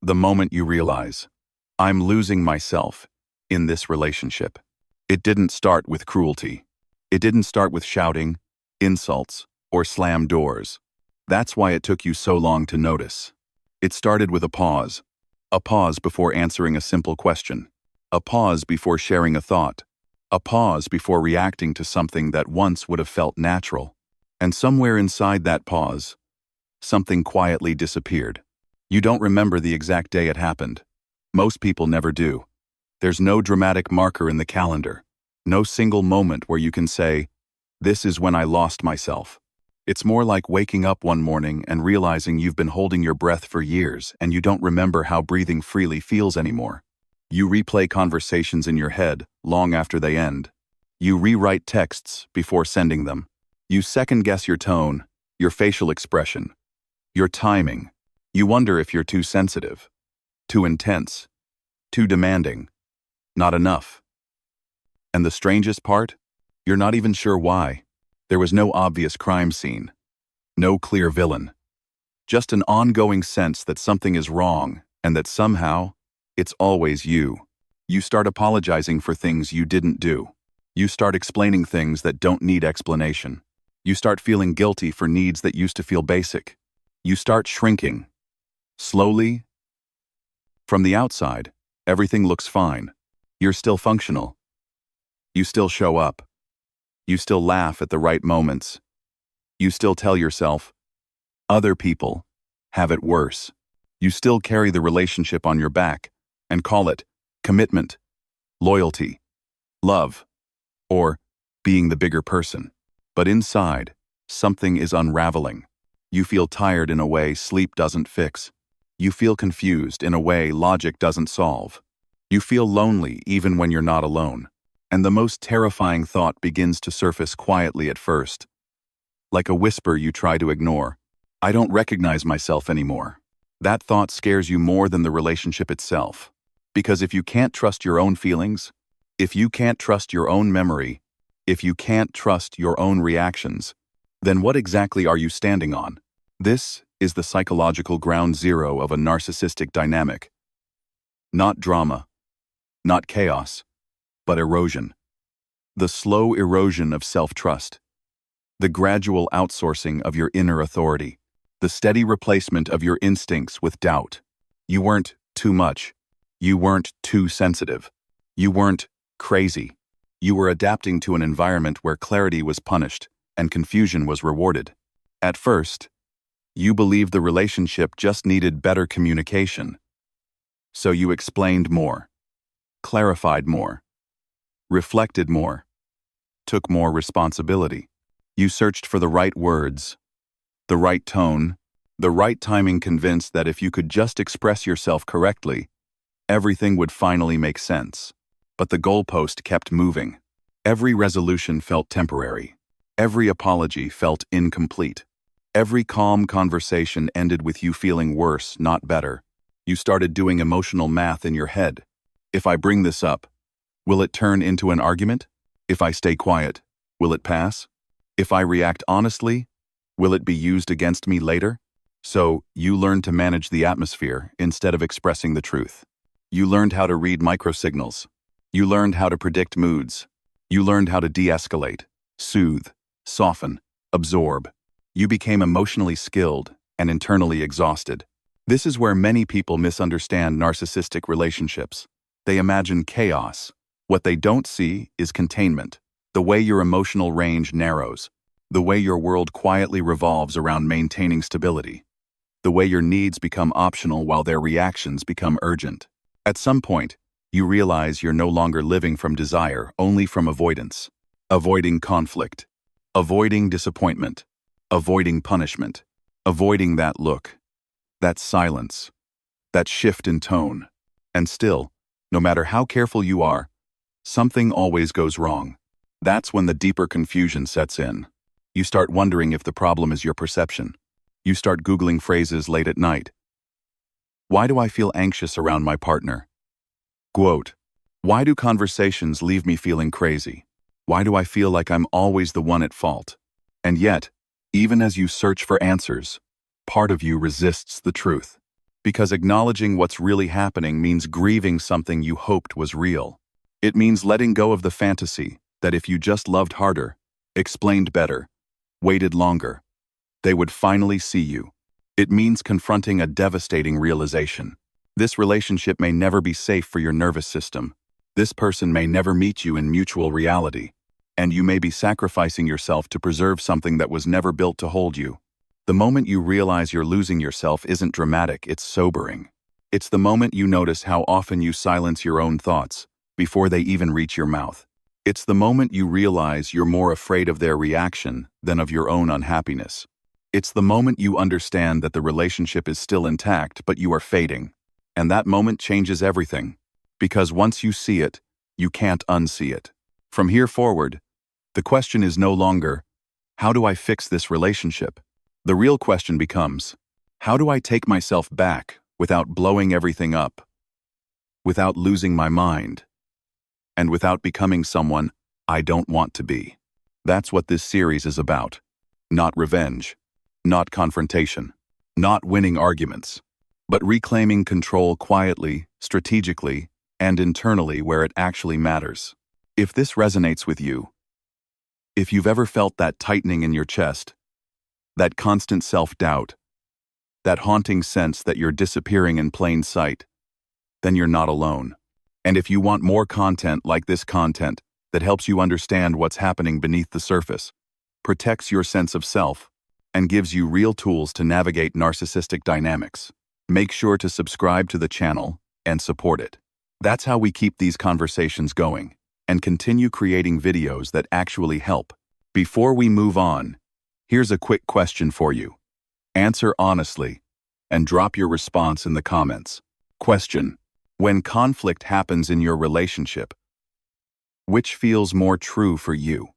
The moment you realize, I'm losing myself in this relationship. It didn't start with cruelty. It didn't start with shouting, insults, or slam doors. That's why it took you so long to notice. It started with a pause before answering a simple question, a pause before sharing a thought, a pause before reacting to something that once would have felt natural. And somewhere inside that pause, something quietly disappeared. You don't remember the exact day it happened. Most people never do. There's no dramatic marker in the calendar, no single moment where you can say, "This is when I lost myself." It's more like waking up one morning and realizing you've been holding your breath for years and you don't remember how breathing freely feels anymore. You replay conversations in your head long after they end. You rewrite texts before sending them. You second-guess your tone, your facial expression, your timing. You wonder if you're too sensitive, too intense, too demanding, not enough. And the strangest part? You're not even sure why. There was no obvious crime scene, no clear villain. Just an ongoing sense that something is wrong and that somehow, it's always you. You start apologizing for things you didn't do. You start explaining things that don't need explanation. You start feeling guilty for needs that used to feel basic. You start shrinking. Slowly. From the outside, everything looks fine. You're still functional. You still show up. You still laugh at the right moments. You still tell yourself, other people have it worse. You still carry the relationship on your back and call it commitment, loyalty, love, or being the bigger person. But inside, something is unraveling. You feel tired in a way sleep doesn't fix. You feel confused in a way logic doesn't solve. You feel lonely even when you're not alone. And the most terrifying thought begins to surface quietly at first. Like a whisper you try to ignore. I don't recognize myself anymore. That thought scares you more than the relationship itself. Because if you can't trust your own feelings, if you can't trust your own memory, if you can't trust your own reactions, then what exactly are you standing on? This is the psychological ground zero of a narcissistic dynamic. Not drama, not chaos, but erosion. The slow erosion of self-trust. The gradual outsourcing of your inner authority. The steady replacement of your instincts with doubt. You weren't too much. You weren't too sensitive. You weren't crazy. You were adapting to an environment where clarity was punished and confusion was rewarded. At first, you believed the relationship just needed better communication. So you explained more, clarified more, reflected more, took more responsibility. You searched for the right words, the right tone, the right timing, convinced that if you could just express yourself correctly, everything would finally make sense. But the goalpost kept moving. Every resolution felt temporary. Every apology felt incomplete. Every calm conversation ended with you feeling worse, not better. You started doing emotional math in your head. If I bring this up, will it turn into an argument? If I stay quiet, will it pass? If I react honestly, will it be used against me later? So, you learned to manage the atmosphere instead of expressing the truth. You learned how to read microsignals. You learned how to predict moods. You learned how to de-escalate, soothe, soften, absorb. You became emotionally skilled and internally exhausted. This is where many people misunderstand narcissistic relationships. They imagine chaos. What they don't see is containment. The way your emotional range narrows. The way your world quietly revolves around maintaining stability. The way your needs become optional while their reactions become urgent. At some point, you realize you're no longer living from desire, only from avoidance. Avoiding conflict. Avoiding disappointment. Avoiding punishment. Avoiding that look. That silence. That shift in tone. And still, no matter how careful you are, something always goes wrong. That's when the deeper confusion sets in. You start wondering if the problem is your perception. You start Googling phrases late at night. Why do I feel anxious around my partner? Quote, why do conversations leave me feeling crazy? Why do I feel like I'm always the one at fault? And yet, even as you search for answers, part of you resists the truth. Because acknowledging what's really happening means grieving something you hoped was real. It means letting go of the fantasy that if you just loved harder, explained better, waited longer, they would finally see you. It means confronting a devastating realization. This relationship may never be safe for your nervous system. This person may never meet you in mutual reality, and you may be sacrificing yourself to preserve something that was never built to hold you. The moment you realize you're losing yourself isn't dramatic, it's sobering. It's the moment you notice how often you silence your own thoughts before they even reach your mouth. It's the moment you realize you're more afraid of their reaction than of your own unhappiness. It's the moment you understand that the relationship is still intact, but you are fading. And that moment changes everything. Because once you see it, you can't unsee it. From here forward, the question is no longer, how do I fix this relationship? The real question becomes, how do I take myself back without blowing everything up, without losing my mind, and without becoming someone I don't want to be? That's what this series is about. Not revenge, not confrontation, not winning arguments, but reclaiming control quietly, strategically, and internally where it actually matters. If this resonates with you, if you've ever felt that tightening in your chest, that constant self-doubt, that haunting sense that you're disappearing in plain sight, then you're not alone. And if you want more content like this content that helps you understand what's happening beneath the surface, protects your sense of self, and gives you real tools to navigate narcissistic dynamics, make sure to subscribe to the channel and support it. That's how we keep these conversations going and continue creating videos that actually help. Before we move on, here's a quick question for you. Answer honestly and drop your response in the comments. Question: when conflict happens in your relationship, which feels more true for you?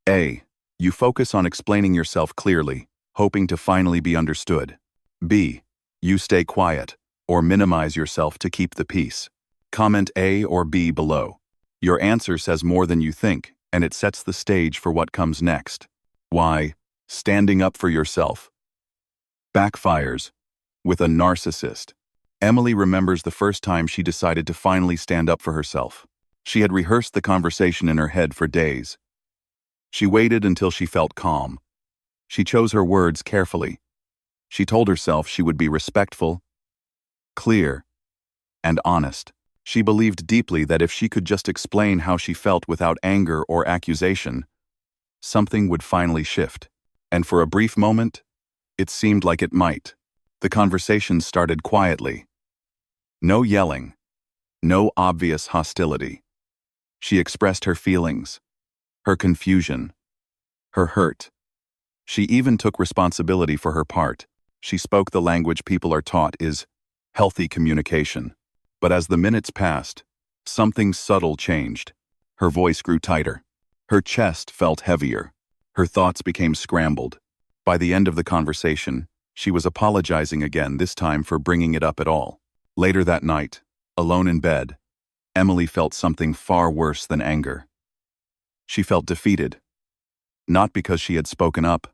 A. You focus on explaining yourself clearly, hoping to finally be understood. B. You stay quiet or minimize yourself to keep the peace. Comment A or B below. Your answer says more than you think, and it sets the stage for what comes next. Why standing up for yourself backfires with a narcissist. Emily remembers the first time she decided to finally stand up for herself. She had rehearsed the conversation in her head for days. She waited until she felt calm. She chose her words carefully. She told herself she would be respectful, clear, and honest. She believed deeply that if she could just explain how she felt without anger or accusation, something would finally shift. And for a brief moment, it seemed like it might. The conversation started quietly. No yelling, no obvious hostility. She expressed her feelings, her confusion, her hurt. She even took responsibility for her part. She spoke the language people are taught is healthy communication. But as the minutes passed, something subtle changed. Her voice grew tighter. Her chest felt heavier. Her thoughts became scrambled. By the end of the conversation, she was apologizing again, this time for bringing it up at all. Later that night, alone in bed, Emily felt something far worse than anger. She felt defeated, not because she had spoken up,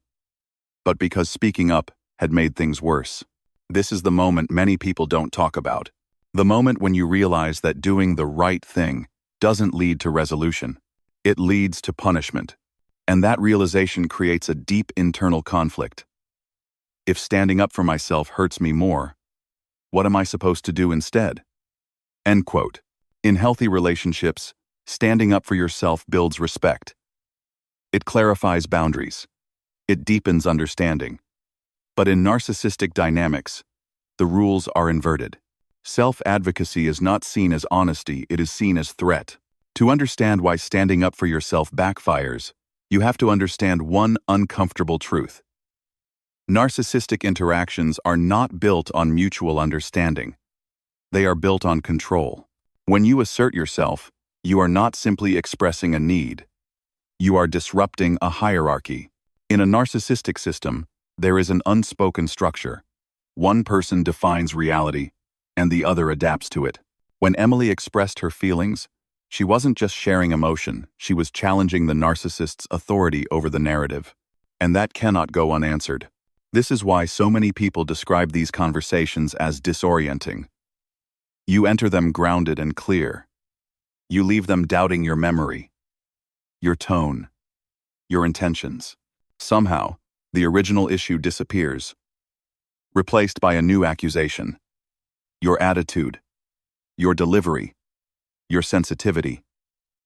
but because speaking up had made things worse. This is the moment many people don't talk about. The moment when you realize that doing the right thing doesn't lead to resolution. It leads to punishment. And that realization creates a deep internal conflict. If standing up for myself hurts me more, what am I supposed to do instead? End quote. In healthy relationships, standing up for yourself builds respect. It clarifies boundaries. It deepens understanding. But in narcissistic dynamics, the rules are inverted. Self-advocacy is not seen as honesty, it is seen as threat. To understand why standing up for yourself backfires, you have to understand one uncomfortable truth. Narcissistic interactions are not built on mutual understanding. They are built on control. When you assert yourself, you are not simply expressing a need. You are disrupting a hierarchy. In a narcissistic system, there is an unspoken structure. One person defines reality, and the other adapts to it. When Emily expressed her feelings, she wasn't just sharing emotion, she was challenging the narcissist's authority over the narrative. And that cannot go unanswered. This is why so many people describe these conversations as disorienting. You enter them grounded and clear. You leave them doubting your memory, your tone, your intentions. Somehow, the original issue disappears, replaced by a new accusation. Your attitude, your delivery, your sensitivity,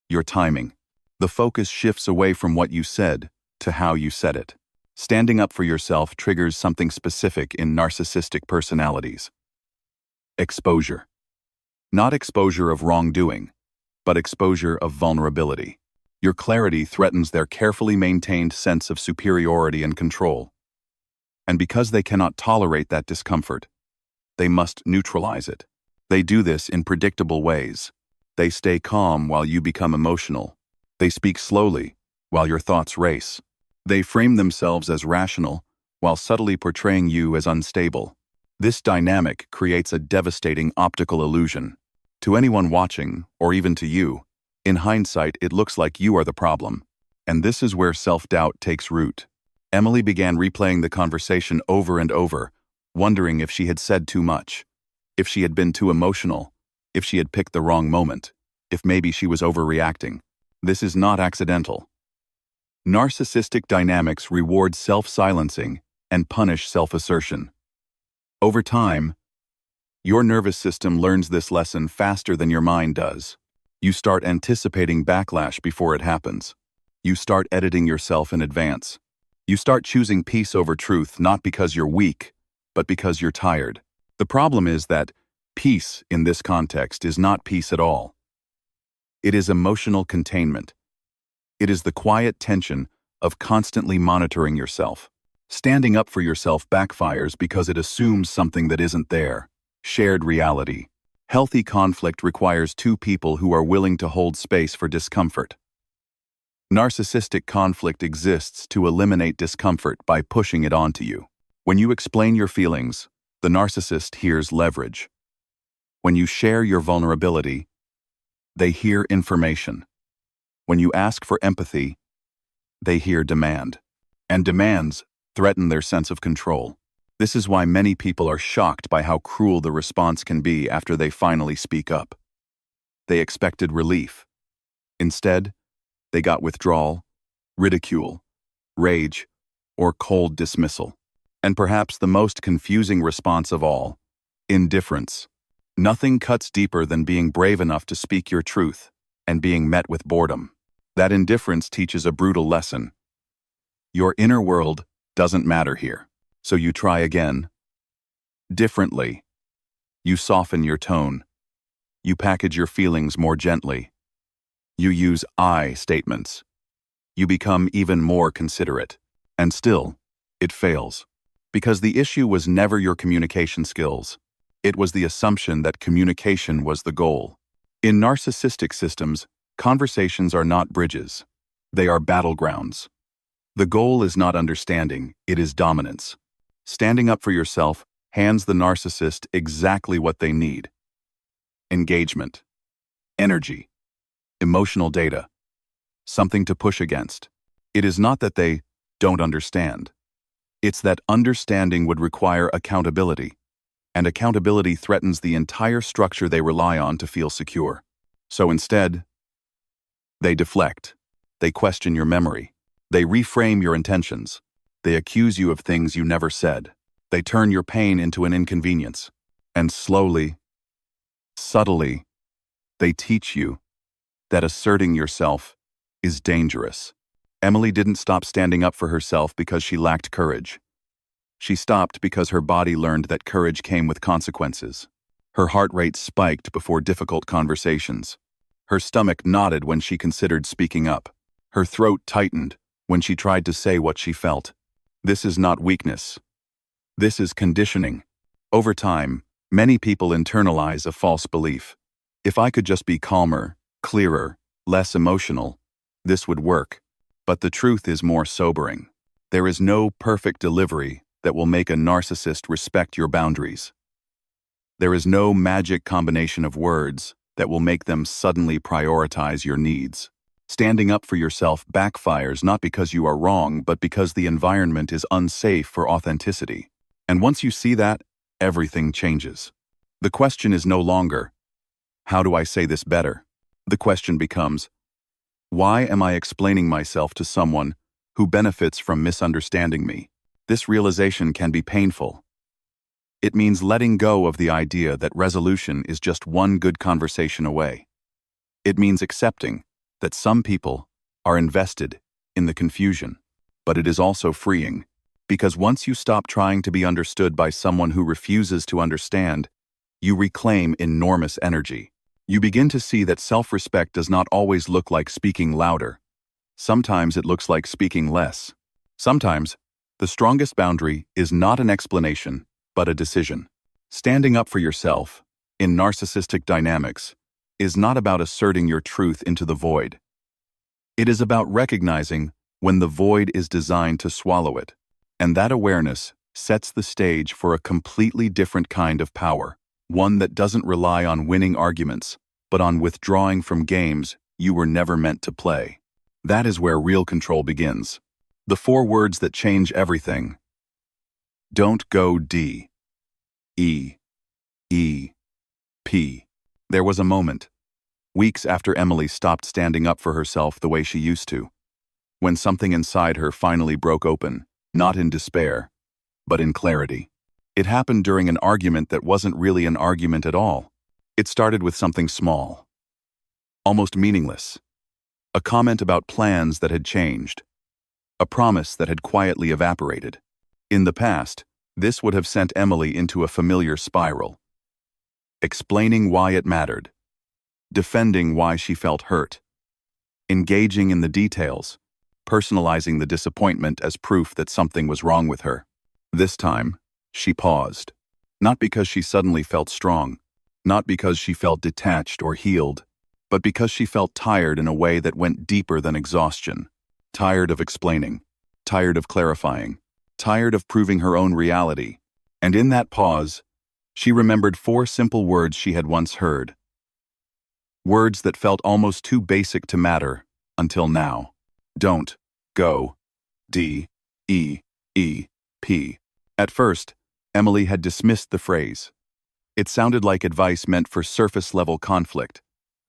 your timing. The focus shifts away from what you said to how you said it. Standing up for yourself triggers something specific in narcissistic personalities. Exposure. Not exposure of wrongdoing, but exposure of vulnerability. Your clarity threatens their carefully maintained sense of superiority and control. And because they cannot tolerate that discomfort, they must neutralize it. They do this in predictable ways. They stay calm while you become emotional. They speak slowly while your thoughts race. They frame themselves as rational while subtly portraying you as unstable. This dynamic creates a devastating optical illusion. To anyone watching, or even to you, in hindsight it looks like you are the problem. And this is where self-doubt takes root. Emily began replaying the conversation over and over, wondering if she had said too much, if she had been too emotional, if she had picked the wrong moment, if maybe she was overreacting. This is not accidental. Narcissistic dynamics reward self-silencing and punish self-assertion. Over time, your nervous system learns this lesson faster than your mind does. You start anticipating backlash before it happens. You start editing yourself in advance. You start choosing peace over truth not because you're weak, but because you're tired. The problem is that peace in this context is not peace at all. It is emotional containment. It is the quiet tension of constantly monitoring yourself. Standing up for yourself backfires because it assumes something that isn't there. Shared reality. Healthy conflict requires two people who are willing to hold space for discomfort. Narcissistic conflict exists to eliminate discomfort by pushing it onto you. When you explain your feelings, the narcissist hears leverage. When you share your vulnerability, they hear information. When you ask for empathy, they hear demand. And demands threaten their sense of control. This is why many people are shocked by how cruel the response can be after they finally speak up. They expected relief. Instead, they got withdrawal, ridicule, rage, or cold dismissal. And perhaps the most confusing response of all, indifference. Nothing cuts deeper than being brave enough to speak your truth and being met with boredom. That indifference teaches a brutal lesson. Your inner world doesn't matter here. So you try again. Differently. You soften your tone. You package your feelings more gently. You use I statements. You become even more considerate. And still, it fails. Because the issue was never your communication skills. It was the assumption that communication was the goal. In narcissistic systems, conversations are not bridges. They are battlegrounds. The goal is not understanding, it is dominance. Standing up for yourself hands the narcissist exactly what they need. Engagement, energy, emotional data, something to push against. It is not that they don't understand. It's that understanding would require accountability, and accountability threatens the entire structure they rely on to feel secure. So instead, they deflect. They question your memory. They reframe your intentions. They accuse you of things you never said. They turn your pain into an inconvenience. And slowly, subtly, they teach you that asserting yourself is dangerous. Emily didn't stop standing up for herself because she lacked courage. She stopped because her body learned that courage came with consequences. Her heart rate spiked before difficult conversations. Her stomach knotted when she considered speaking up. Her throat tightened when she tried to say what she felt. This is not weakness. This is conditioning. Over time, many people internalize a false belief. If I could just be calmer, clearer, less emotional, this would work. But the truth is more sobering. There is no perfect delivery that will make a narcissist respect your boundaries. There is no magic combination of words that will make them suddenly prioritize your needs. Standing up for yourself backfires not because you are wrong, but because the environment is unsafe for authenticity. And once you see that, everything changes. The question is no longer, how do I say this better? The question becomes, why am I explaining myself to someone who benefits from misunderstanding me? This realization can be painful. It means letting go of the idea that resolution is just one good conversation away. It means accepting that some people are invested in the confusion, but it is also freeing, because once you stop trying to be understood by someone who refuses to understand, you reclaim enormous energy. You begin to see that self-respect does not always look like speaking louder. Sometimes it looks like speaking less. Sometimes, the strongest boundary is not an explanation, but a decision. Standing up for yourself, in narcissistic dynamics, is not about asserting your truth into the void. It is about recognizing when the void is designed to swallow it, and that awareness sets the stage for a completely different kind of power, one that doesn't rely on winning arguments, but on withdrawing from games you were never meant to play. That is where real control begins. The 4 words that change everything. Don't go D.E.E.P. There was a moment, weeks after Emily stopped standing up for herself the way she used to, when something inside her finally broke open, not in despair, but in clarity. It happened during an argument that wasn't really an argument at all. It started with something small, almost meaningless. A comment about plans that had changed. A promise that had quietly evaporated. In the past, this would have sent Emily into a familiar spiral. Explaining why it mattered. Defending why she felt hurt. Engaging in the details. Personalizing the disappointment as proof that something was wrong with her. This time, she paused. Not because she suddenly felt strong. Not because she felt detached or healed. But because she felt tired in a way that went deeper than exhaustion. Tired of explaining. Tired of clarifying. Tired of proving her own reality. And in that pause, she remembered 4 simple words she had once heard. Words that felt almost too basic to matter until now. Don't go D.E.E.P. At first, Emily had dismissed the phrase. It sounded like advice meant for surface-level conflict,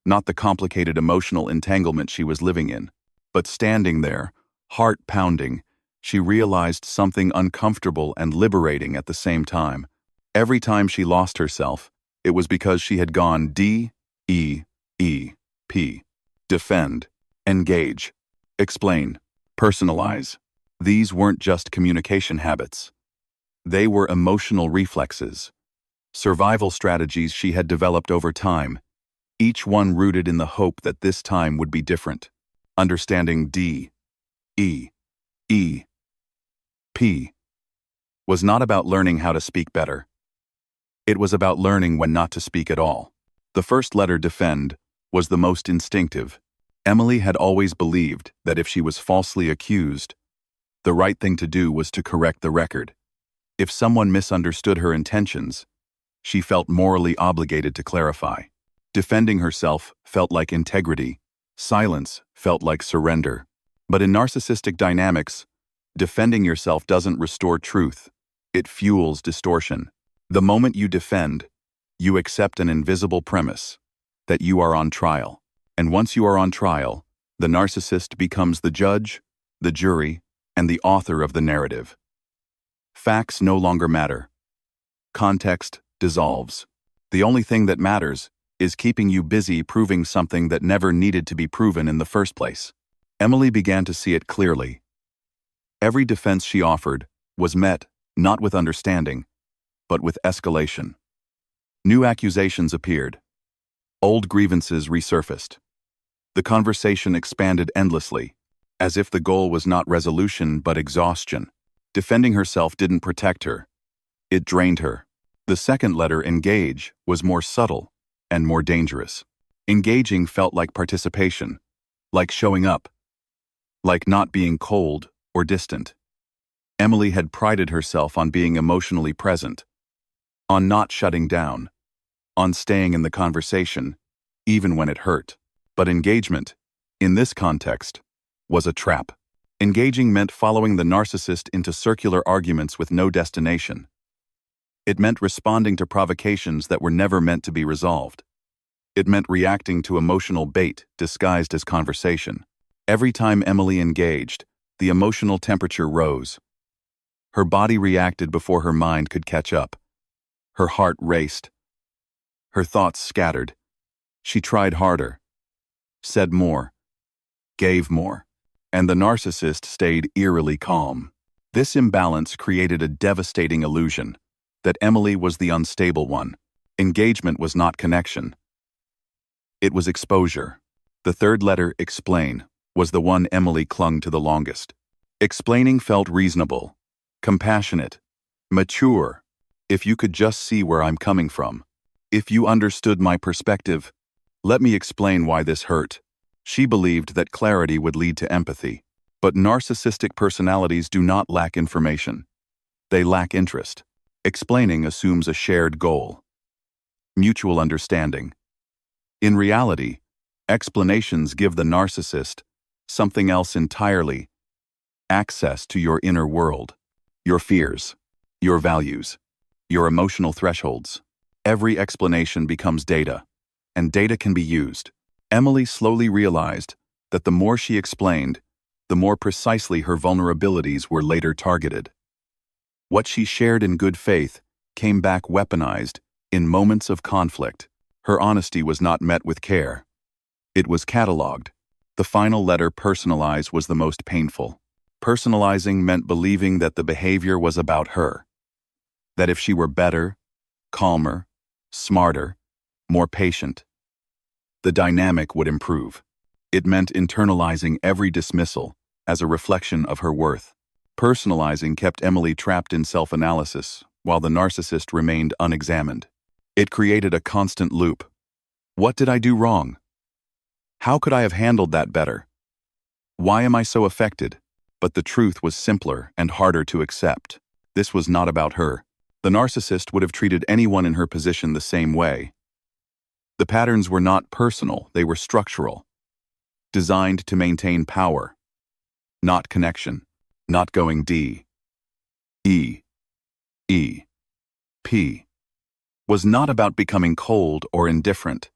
not the complicated emotional entanglement she was living in. But standing there, heart pounding, she realized something uncomfortable and liberating at the same time. Every time she lost herself, it was because she had gone D.E.E.P. Defend, engage, explain, personalize. These weren't just communication habits. They were emotional reflexes, survival strategies she had developed over time, each one rooted in the hope that this time would be different. Understanding D.E.E.P. was not about learning how to speak better. It was about learning when not to speak at all. The first letter, defend, was the most instinctive. Emily had always believed that if she was falsely accused, the right thing to do was to correct the record. If someone misunderstood her intentions, she felt morally obligated to clarify. Defending herself felt like integrity. Silence felt like surrender. But in narcissistic dynamics, defending yourself doesn't restore truth. It fuels distortion. The moment you defend, you accept an invisible premise, that you are on trial. And once you are on trial, the narcissist becomes the judge, the jury, and the author of the narrative. Facts no longer matter. Context dissolves. The only thing that matters is keeping you busy proving something that never needed to be proven in the first place. Emily began to see it clearly. Every defense she offered was met not with understanding, but with escalation. New accusations appeared. Old grievances resurfaced. The conversation expanded endlessly, as if the goal was not resolution but exhaustion. Defending herself didn't protect her. It drained her. The second letter, engage, was more subtle and more dangerous. Engaging felt like participation, like showing up, like not being cold or distant. Emily had prided herself on being emotionally present, on not shutting down, on staying in the conversation, even when it hurt. But engagement, in this context, was a trap. Engaging meant following the narcissist into circular arguments with no destination. It meant responding to provocations that were never meant to be resolved. It meant reacting to emotional bait disguised as conversation. Every time Emily engaged, the emotional temperature rose. Her body reacted before her mind could catch up. Her heart raced. Her thoughts scattered. She tried harder, said more, gave more, and the narcissist stayed eerily calm. This imbalance created a devastating illusion that Emily was the unstable one. Engagement was not connection. It was exposure. The third letter, explain, was the one Emily clung to the longest. Explaining felt reasonable, compassionate, mature. If you could just see where I'm coming from. If you understood my perspective, let me explain why this hurt. She believed that clarity would lead to empathy. But narcissistic personalities do not lack information. They lack interest. Explaining assumes a shared goal. Mutual understanding. In reality, explanations give the narcissist something else entirely: access to your inner world, your fears, your values, your emotional thresholds. Every explanation becomes data, and data can be used. Emily slowly realized that the more she explained, the more precisely her vulnerabilities were later targeted. What she shared in good faith came back weaponized in moments of conflict. Her honesty was not met with care. It was cataloged. The final letter, personalize, was the most painful. Personalizing meant believing that the behavior was about her. That if she were better, calmer, smarter, more patient, the dynamic would improve. It meant internalizing every dismissal as a reflection of her worth. Personalizing kept Emily trapped in self-analysis, while the narcissist remained unexamined. It created a constant loop. What did I do wrong? How could I have handled that better? Why am I so affected? But the truth was simpler and harder to accept. This was not about her. The narcissist would have treated anyone in her position the same way. The patterns were not personal, they were structural, designed to maintain power, not connection. Not going D.E.E.P was not about becoming cold or indifferent.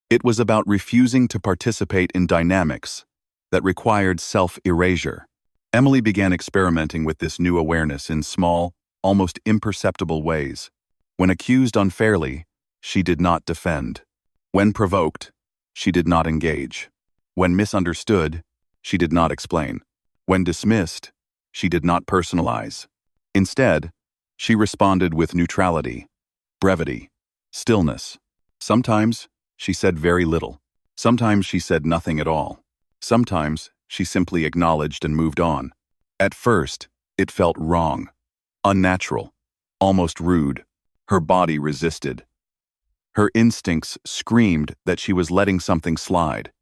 It was about refusing to participate in dynamics that required self-erasure. Emily began experimenting with this new awareness in small, almost imperceptible ways. When accused unfairly, she did not defend. When provoked, she did not engage. When misunderstood, she did not explain. When dismissed, she did not personalize. Instead, she responded with neutrality, brevity, stillness. Sometimes, she said very little. Sometimes she said nothing at all. Sometimes, she simply acknowledged and moved on. At first, it felt wrong, unnatural, almost rude. Her body resisted. Her instincts screamed that she was letting something slide,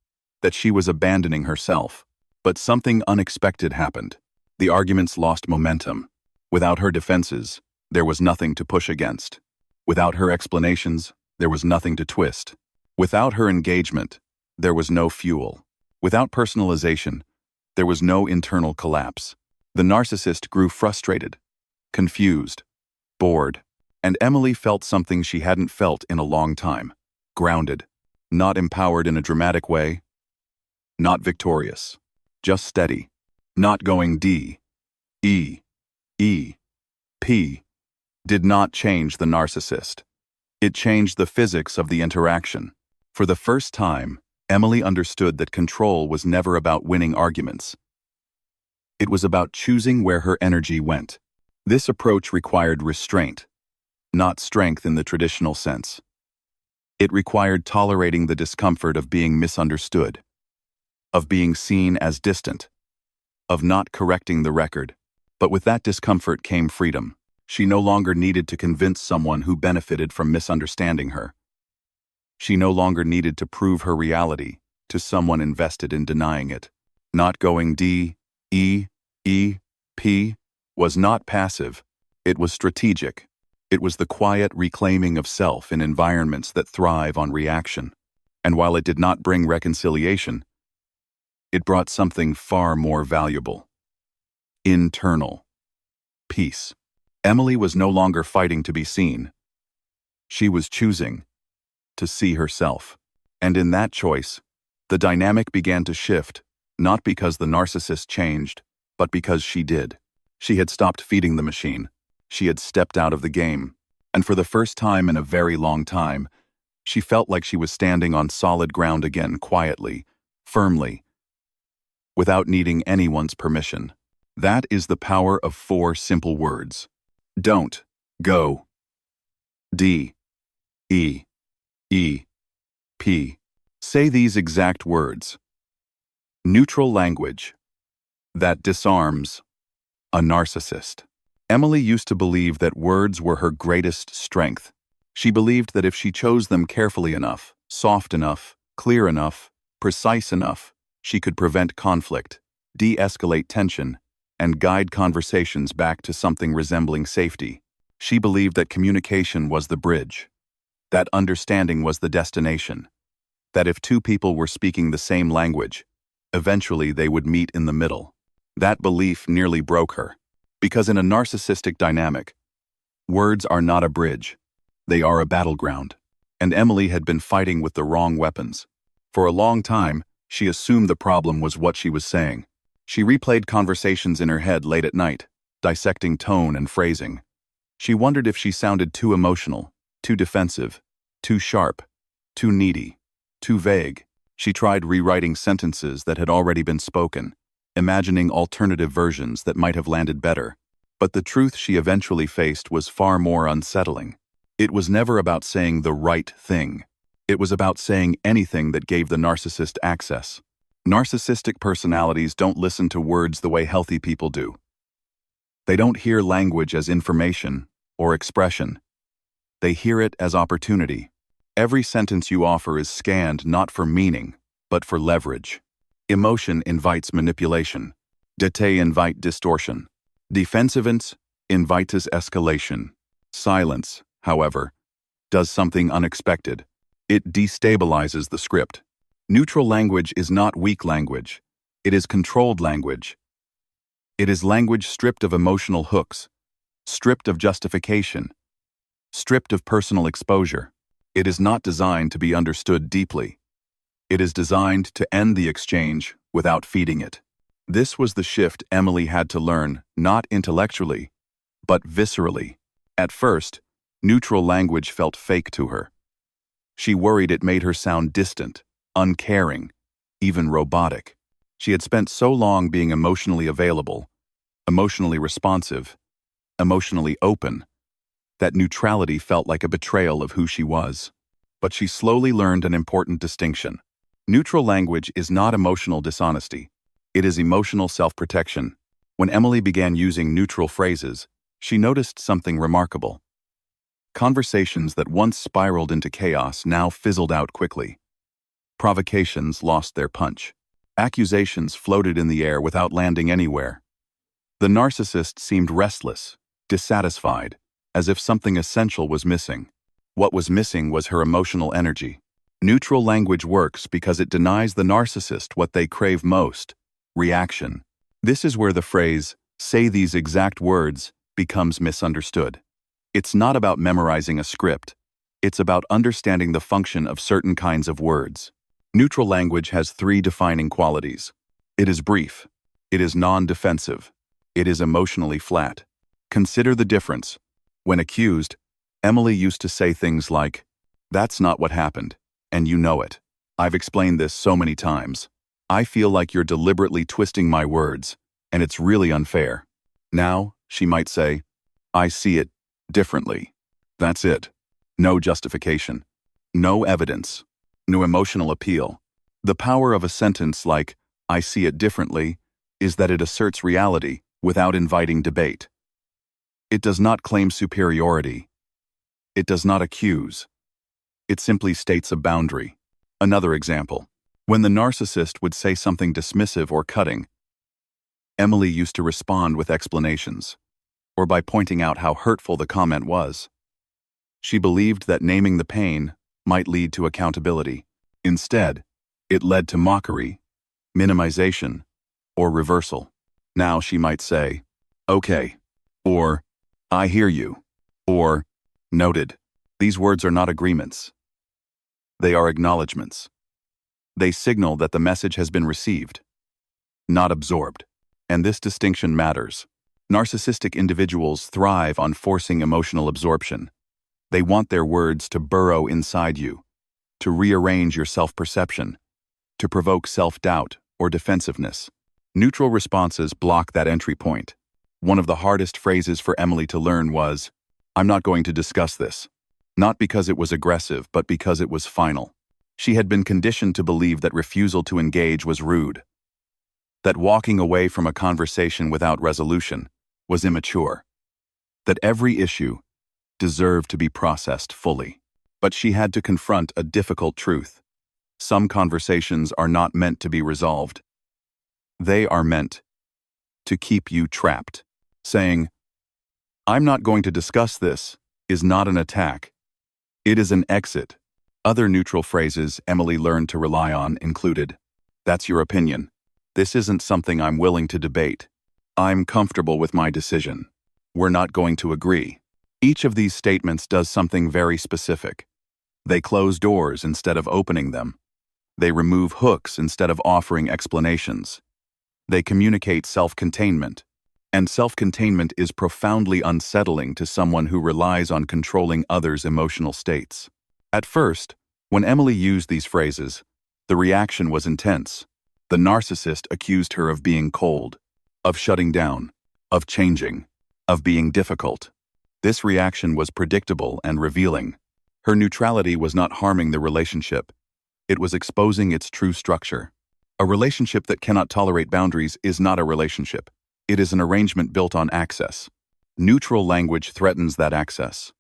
that she was abandoning herself. But something unexpected happened. The arguments lost momentum. Without her defenses, there was nothing to push against. Without her explanations, there was nothing to twist. Without her engagement, there was no fuel. Without personalization, there was no internal collapse. The narcissist grew frustrated, confused, bored, and Emily felt something she hadn't felt in a long time. Grounded, not empowered in a dramatic way, not victorious, just steady. Not going D.E.E.P did not change the narcissist. It changed the physics of the interaction. For the first time, Emily understood that control was never about winning arguments. It was about choosing where her energy went. This approach required restraint, not strength in the traditional sense. It required tolerating the discomfort of being misunderstood, of being seen as distant, of not correcting the record. But with that discomfort came freedom. She no longer needed to convince someone who benefited from misunderstanding her. She no longer needed to prove her reality to someone invested in denying it. Not going D.E.E.P was not passive. It was strategic. It was the quiet reclaiming of self in environments that thrive on reaction. And while it did not bring reconciliation, It brought something far more valuable. Internal peace. Emily was no longer fighting to be seen. She was choosing to see herself. And in that choice, the dynamic began to shift, not because the narcissist changed, but because she did. She had stopped feeding the machine. She had stepped out of the game. And for the first time in a very long time, she felt like she was standing on solid ground again, quietly, firmly, without needing anyone's permission. That is the power of 4 simple words. Don't. Go. D.E.E.P. Say these exact words. Neutral language that disarms a narcissist. Emily used to believe that words were her greatest strength. She believed that if she chose them carefully enough, soft enough, clear enough, precise enough, she could prevent conflict, de-escalate tension, and guide conversations back to something resembling safety. She believed that communication was the bridge, that understanding was the destination, that if 2 people were speaking the same language, eventually they would meet in the middle. That belief nearly broke her, because in a narcissistic dynamic, words are not a bridge, they are a battleground, and Emily had been fighting with the wrong weapons. For a long time, she assumed the problem was what she was saying. She replayed conversations in her head late at night, dissecting tone and phrasing. She wondered if she sounded too emotional, too defensive, too sharp, too needy, too vague. She tried rewriting sentences that had already been spoken, imagining alternative versions that might have landed better. But the truth she eventually faced was far more unsettling. It was never about saying the right thing. It was about saying anything that gave the narcissist access. Narcissistic personalities don't listen to words the way healthy people do. They don't hear language as information or expression. They hear it as opportunity. Every sentence you offer is scanned not for meaning, but for leverage. Emotion invites manipulation. Detail invite distortion. Defensivence invites escalation. Silence, however, does something unexpected. It destabilizes the script. Neutral language is not weak language. It is controlled language. It is language stripped of emotional hooks, stripped of justification, stripped of personal exposure. It is not designed to be understood deeply. It is designed to end the exchange without feeding it. This was the shift Emily had to learn, not intellectually, but viscerally. At first, neutral language felt fake to her. She worried it made her sound distant, uncaring, even robotic. She had spent so long being emotionally available, emotionally responsive, emotionally open, that neutrality felt like a betrayal of who she was. But she slowly learned an important distinction. Neutral language is not emotional dishonesty. It is emotional self-protection. When Emily began using neutral phrases, she noticed something remarkable. Conversations that once spiraled into chaos now fizzled out quickly. Provocations lost their punch. Accusations floated in the air without landing anywhere. The narcissist seemed restless, dissatisfied, as if something essential was missing. What was missing was her emotional energy. Neutral language works because it denies the narcissist what they crave most: reaction. This is where the phrase, "say these exact words," becomes misunderstood. It's not about memorizing a script. It's about understanding the function of certain kinds of words. Neutral language has 3 defining qualities. It is brief. It is non-defensive. It is emotionally flat. Consider the difference. When accused, Emily used to say things like, "That's not what happened, and you know it. I've explained this so many times. I feel like you're deliberately twisting my words, and it's really unfair." Now, she might say, "I see it differently." That's it. No justification. No evidence. No emotional appeal. The power of a sentence like, "I see it differently," is that it asserts reality without inviting debate. It does not claim superiority. It does not accuse. It simply states a boundary. Another example. When the narcissist would say something dismissive or cutting, Emily used to respond with explanations, or by pointing out how hurtful the comment was. She believed that naming the pain might lead to accountability. Instead, it led to mockery, minimization, or reversal. Now she might say, "Okay," or "I hear you," or "Noted." These words are not agreements. They are acknowledgments. They signal that the message has been received, not absorbed. And this distinction matters. Narcissistic individuals thrive on forcing emotional absorption. They want their words to burrow inside you, to rearrange your self-perception, to provoke self-doubt or defensiveness. Neutral responses block that entry point. One of the hardest phrases for Emily to learn was, "I'm not going to discuss this." Not because it was aggressive, but because it was final. She had been conditioned to believe that refusal to engage was rude, that walking away from a conversation without resolution was immature, that every issue deserved to be processed fully. But she had to confront a difficult truth. Some conversations are not meant to be resolved. They are meant to keep you trapped. Saying, "I'm not going to discuss this," is not an attack. It is an exit. Other neutral phrases Emily learned to rely on included, "That's your opinion. This isn't something I'm willing to debate. I'm comfortable with my decision. We're not going to agree." Each of these statements does something very specific. They close doors instead of opening them. They remove hooks instead of offering explanations. They communicate self-containment. And self-containment is profoundly unsettling to someone who relies on controlling others' emotional states. At first, when Emily used these phrases, the reaction was intense. The narcissist accused her of being cold, of shutting down, of changing, of being difficult. This reaction was predictable and revealing. Her neutrality was not harming the relationship. It was exposing its true structure. A relationship that cannot tolerate boundaries is not a relationship. It is an arrangement built on access. Neutral language threatens that access.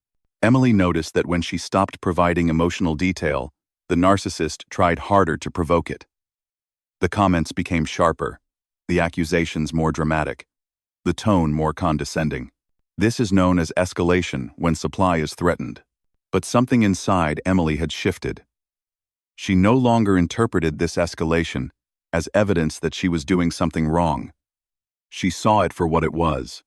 Emily noticed that when she stopped providing emotional detail, the narcissist tried harder to provoke it. The comments became sharper, the accusations more dramatic, the tone more condescending. This is known as escalation when supply is threatened. But something inside Emily had shifted. She no longer interpreted this escalation as evidence that she was doing something wrong. She saw it for what it was: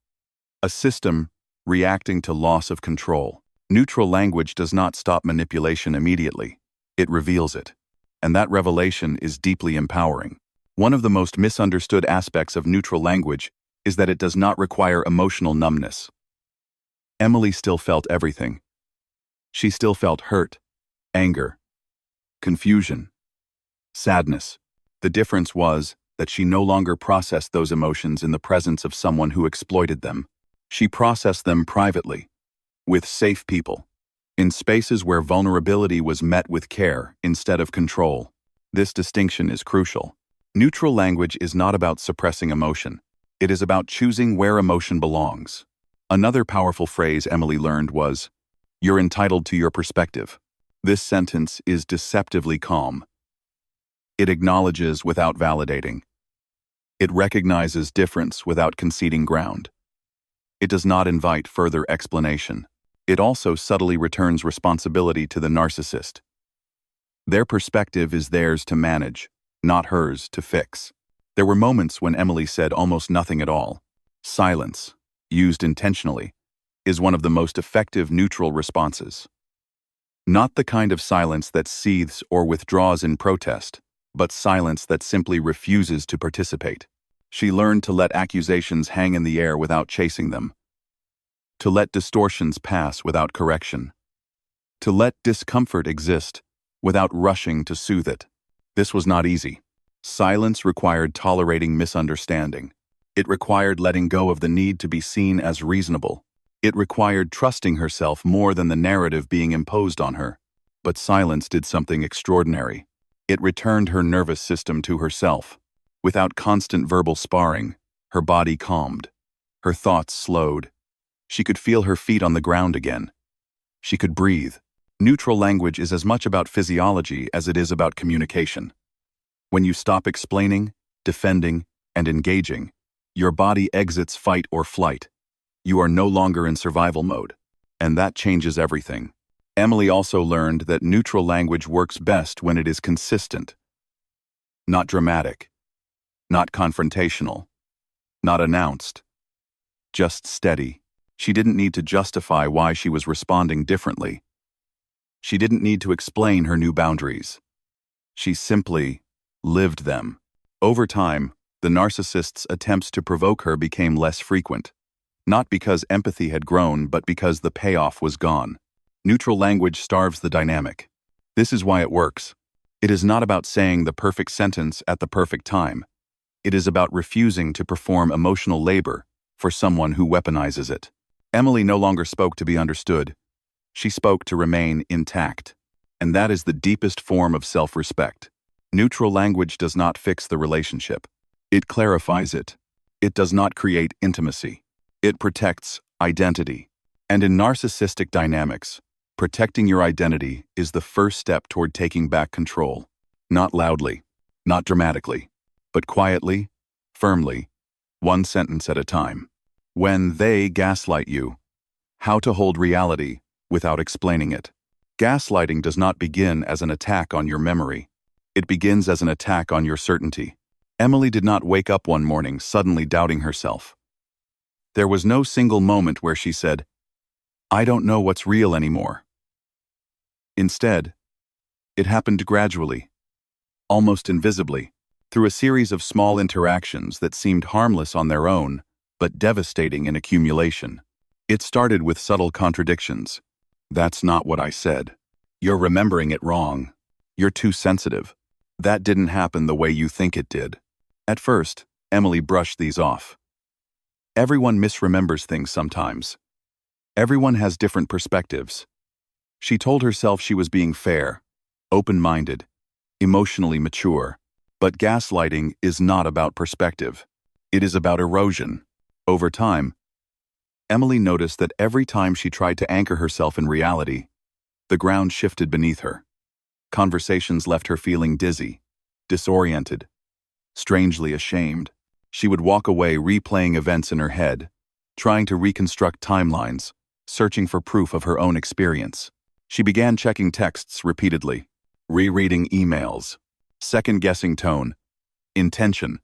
a system reacting to loss of control. Neutral language does not stop manipulation immediately. It reveals it. And that revelation is deeply empowering. One of the most misunderstood aspects of neutral language is that it does not require emotional numbness. Emily still felt everything. She still felt hurt, anger, confusion, sadness. The difference was that she no longer processed those emotions in the presence of someone who exploited them. She processed them privately, with safe people, in spaces where vulnerability was met with care instead of control. This distinction is crucial. Neutral language is not about suppressing emotion. It is about choosing where emotion belongs. Another powerful phrase Emily learned was, "You're entitled to your perspective." This sentence is deceptively calm. It acknowledges without validating. It recognizes difference without conceding ground. It does not invite further explanation. It also subtly returns responsibility to the narcissist. Their perspective is theirs to manage, not hers to fix. There were moments when Emily said almost nothing at all. Silence, used intentionally, is one of the most effective neutral responses. Not the kind of silence that seethes or withdraws in protest, but silence that simply refuses to participate. She learned to let accusations hang in the air without chasing them, to let distortions pass without correction, to let discomfort exist without rushing to soothe it. This was not easy. Silence required tolerating misunderstanding. It required letting go of the need to be seen as reasonable. It required trusting herself more than the narrative being imposed on her. But silence did something extraordinary. It returned her nervous system to herself. Without constant verbal sparring, her body calmed. Her thoughts slowed. She could feel her feet on the ground again. She could breathe. Neutral language is as much about physiology as it is about communication. When you stop explaining, defending, and engaging, your body exits fight or flight. You are no longer in survival mode. And that changes everything. Emily also learned that neutral language works best when it is consistent, not dramatic. Not confrontational, not announced, just steady. She didn't need to justify why she was responding differently. She didn't need to explain her new boundaries. She simply lived them. Over time, the narcissist's attempts to provoke her became less frequent, not because empathy had grown, but because the payoff was gone. Neutral language starves the dynamic. This is why it works. It is not about saying the perfect sentence at the perfect time. It is about refusing to perform emotional labor for someone who weaponizes it. Emily no longer spoke to be understood. She spoke to remain intact. And that is the deepest form of self-respect. Neutral language does not fix the relationship. It clarifies it. It does not create intimacy. It protects identity. And in narcissistic dynamics, protecting your identity is the first step toward taking back control. Not loudly, not dramatically, but quietly, firmly, one sentence at a time. When they gaslight you, how to hold reality without explaining it. Gaslighting does not begin as an attack on your memory. It begins as an attack on your certainty. Emily did not wake up one morning suddenly doubting herself. There was no single moment where she said, "I don't know what's real anymore." Instead, it happened gradually, almost invisibly, through a series of small interactions that seemed harmless on their own, but devastating in accumulation. It started with subtle contradictions. "That's not what I said. You're remembering it wrong. You're too sensitive. That didn't happen the way you think it did." At first, Emily brushed these off. Everyone misremembers things sometimes. Everyone has different perspectives. She told herself she was being fair, open-minded, emotionally mature. But gaslighting is not about perspective. It is about erosion. Over time, Emily noticed that every time she tried to anchor herself in reality, the ground shifted beneath her. Conversations left her feeling dizzy, disoriented, strangely ashamed. She would walk away replaying events in her head, trying to reconstruct timelines, searching for proof of her own experience. She began checking texts repeatedly, rereading emails, second-guessing tone, intention,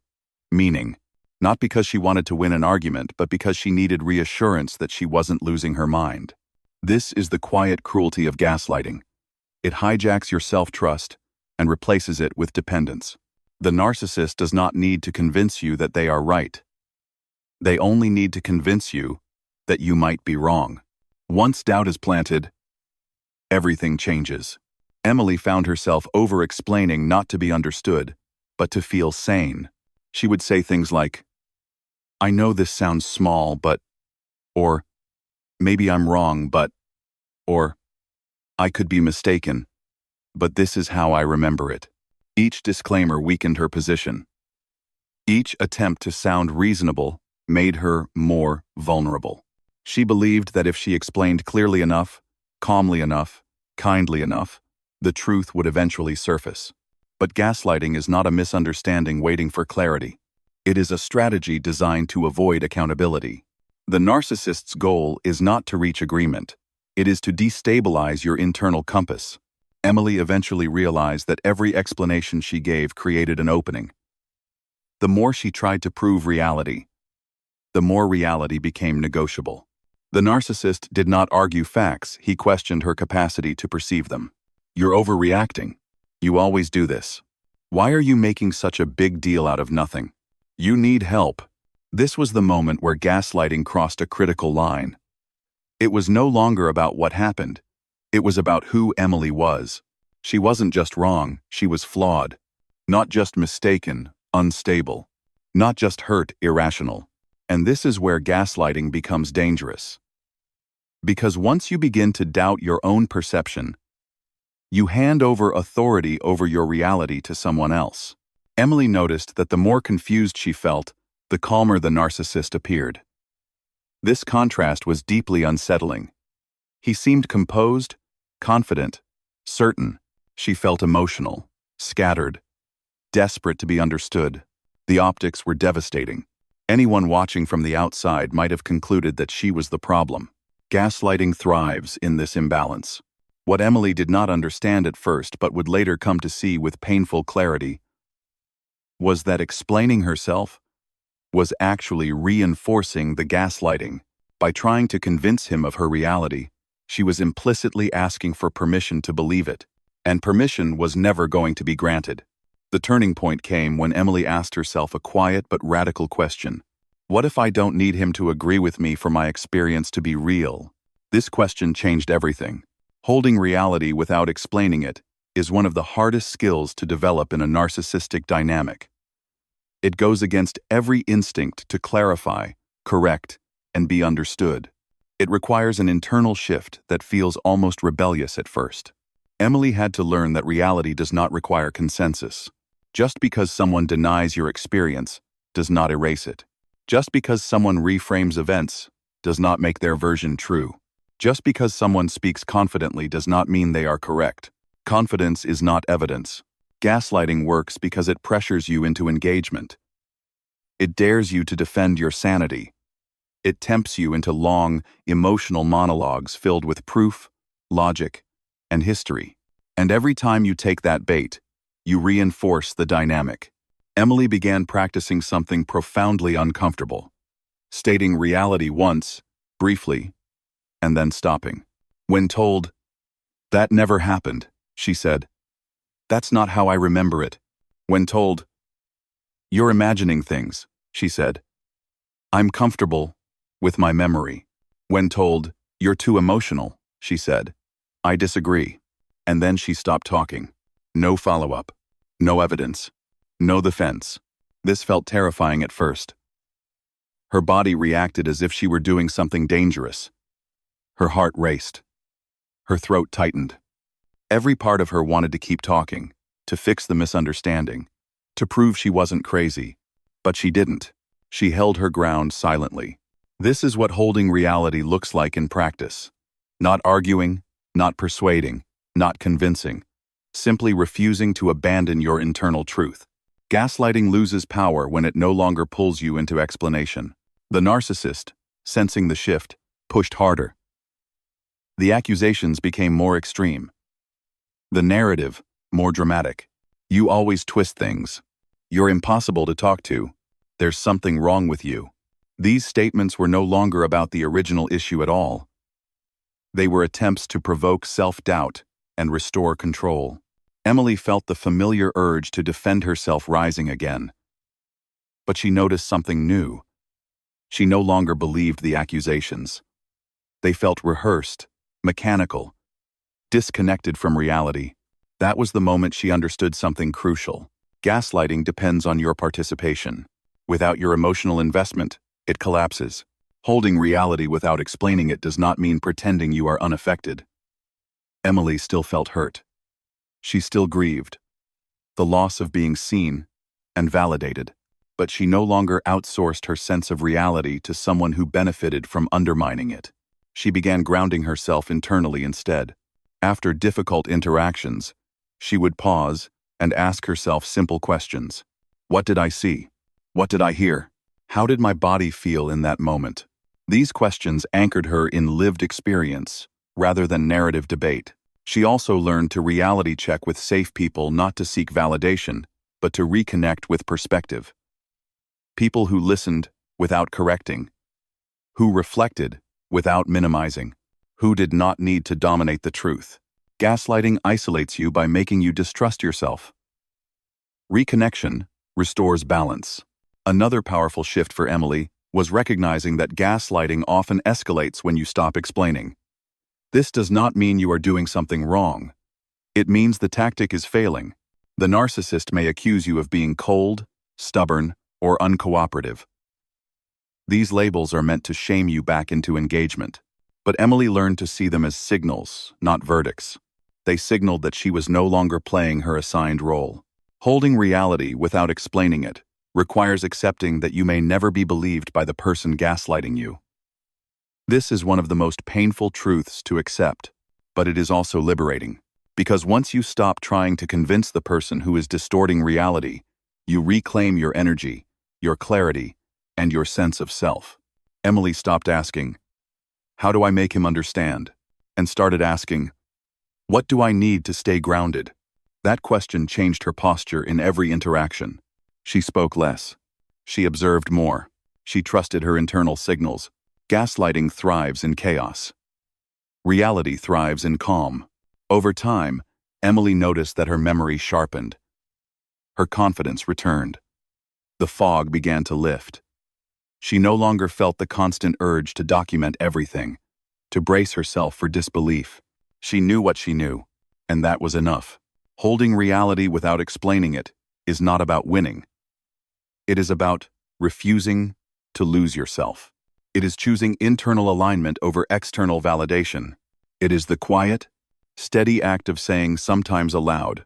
meaning, not because she wanted to win an argument, but because she needed reassurance that she wasn't losing her mind. This is the quiet cruelty of gaslighting. It hijacks your self-trust and replaces it with dependence. The narcissist does not need to convince you that they are right. They only need to convince you that you might be wrong. Once doubt is planted, everything changes. Emily found herself over-explaining not to be understood, but to feel sane. She would say things like, "I know this sounds small, but," or, "Maybe I'm wrong, but," or, "I could be mistaken, but this is how I remember it." Each disclaimer weakened her position. Each attempt to sound reasonable made her more vulnerable. She believed that if she explained clearly enough, calmly enough, kindly enough, the truth would eventually surface. But gaslighting is not a misunderstanding waiting for clarity. It is a strategy designed to avoid accountability. The narcissist's goal is not to reach agreement. It is to destabilize your internal compass. Emily eventually realized that every explanation she gave created an opening. The more she tried to prove reality, the more reality became negotiable. The narcissist did not argue facts, he questioned her capacity to perceive them. "You're overreacting. You always do this. Why are you making such a big deal out of nothing? You need help." This was the moment where gaslighting crossed a critical line. It was no longer about what happened. It was about who Emily was. She wasn't just wrong, she was flawed. Not just mistaken, unstable. Not just hurt, irrational. And this is where gaslighting becomes dangerous. Because once you begin to doubt your own perception, you hand over authority over your reality to someone else. Emily noticed that the more confused she felt, the calmer the narcissist appeared. This contrast was deeply unsettling. He seemed composed, confident, certain. She felt emotional, scattered, desperate to be understood. The optics were devastating. Anyone watching from the outside might have concluded that she was the problem. Gaslighting thrives in this imbalance. What Emily did not understand at first but would later come to see with painful clarity was that explaining herself was actually reinforcing the gaslighting. By trying to convince him of her reality, she was implicitly asking for permission to believe it, and permission was never going to be granted. The turning point came when Emily asked herself a quiet but radical question. What if I don't need him to agree with me for my experience to be real? This question changed everything. Holding reality without explaining it is one of the hardest skills to develop in a narcissistic dynamic. It goes against every instinct to clarify, correct, and be understood. It requires an internal shift that feels almost rebellious at first. Emily had to learn that reality does not require consensus. Just because someone denies your experience does not erase it. Just because someone reframes events does not make their version true. Just because someone speaks confidently does not mean they are correct. Confidence is not evidence. Gaslighting works because it pressures you into engagement. It dares you to defend your sanity. It tempts you into long, emotional monologues filled with proof, logic, and history. And every time you take that bait, you reinforce the dynamic. Emily began practicing something profoundly uncomfortable, stating reality once, briefly, and then stopping. When told, "That never happened," she said, "That's not how I remember it." When told, "You're imagining things," she said, "I'm comfortable with my memory." When told, "You're too emotional," she said, "I disagree." And then she stopped talking. No follow-up, no evidence, no defense. This felt terrifying at first. Her body reacted as if she were doing something dangerous. Her heart raced. Her throat tightened. Every part of her wanted to keep talking, to fix the misunderstanding, to prove she wasn't crazy. But she didn't. She held her ground silently. This is what holding reality looks like in practice. Not arguing, not persuading, not convincing. Simply refusing to abandon your internal truth. Gaslighting loses power when it no longer pulls you into explanation. The narcissist, sensing the shift, pushed harder. The accusations became more extreme. The narrative, more dramatic. You always twist things. You're impossible to talk to. There's something wrong with you. These statements were no longer about the original issue at all. They were attempts to provoke self-doubt and restore control. Emily felt the familiar urge to defend herself rising again. But she noticed something new. She no longer believed the accusations. They felt rehearsed, mechanical, disconnected from reality. That was the moment she understood something crucial. Gaslighting depends on your participation. Without your emotional investment, it collapses. Holding reality without explaining it does not mean pretending you are unaffected. Emily still felt hurt. She still grieved. The loss of being seen and validated. But she no longer outsourced her sense of reality to someone who benefited from undermining it. She began grounding herself internally instead. After difficult interactions, she would pause and ask herself simple questions. What did I see? What did I hear? How did my body feel in that moment? These questions anchored her in lived experience, rather than narrative debate. She also learned to reality check with safe people, not to seek validation, but to reconnect with perspective. People who listened without correcting, who reflected without minimizing, who did not need to dominate the truth. Gaslighting isolates you by making you distrust yourself. Reconnection restores balance. Another powerful shift for Emily was recognizing that gaslighting often escalates when you stop explaining. This does not mean you are doing something wrong. It means the tactic is failing. The narcissist may accuse you of being cold, stubborn, or uncooperative. These labels are meant to shame you back into engagement. But Emily learned to see them as signals, not verdicts. They signaled that she was no longer playing her assigned role. Holding reality without explaining it requires accepting that you may never be believed by the person gaslighting you. This is one of the most painful truths to accept, but it is also liberating. Because once you stop trying to convince the person who is distorting reality, you reclaim your energy, your clarity, and your sense of self. Emily stopped asking, "How do I make him understand?" and started asking, "What do I need to stay grounded?" That question changed her posture in every interaction. She spoke less. She observed more. She trusted her internal signals. Gaslighting thrives in chaos. Reality thrives in calm. Over time, Emily noticed that her memory sharpened. Her confidence returned. The fog began to lift. She no longer felt the constant urge to document everything, to brace herself for disbelief. She knew what she knew, and that was enough. Holding reality without explaining it is not about winning. It is about refusing to lose yourself. It is choosing internal alignment over external validation. It is the quiet, steady act of saying, sometimes aloud,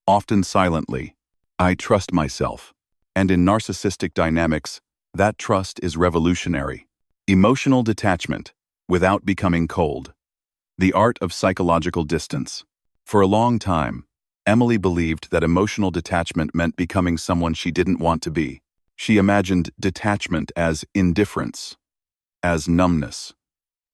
often silently, I trust myself. And in narcissistic dynamics, that trust is revolutionary. Emotional detachment, without becoming cold. The art of psychological distance. For a long time, Emily believed that emotional detachment meant becoming someone she didn't want to be. She imagined detachment as indifference, as numbness,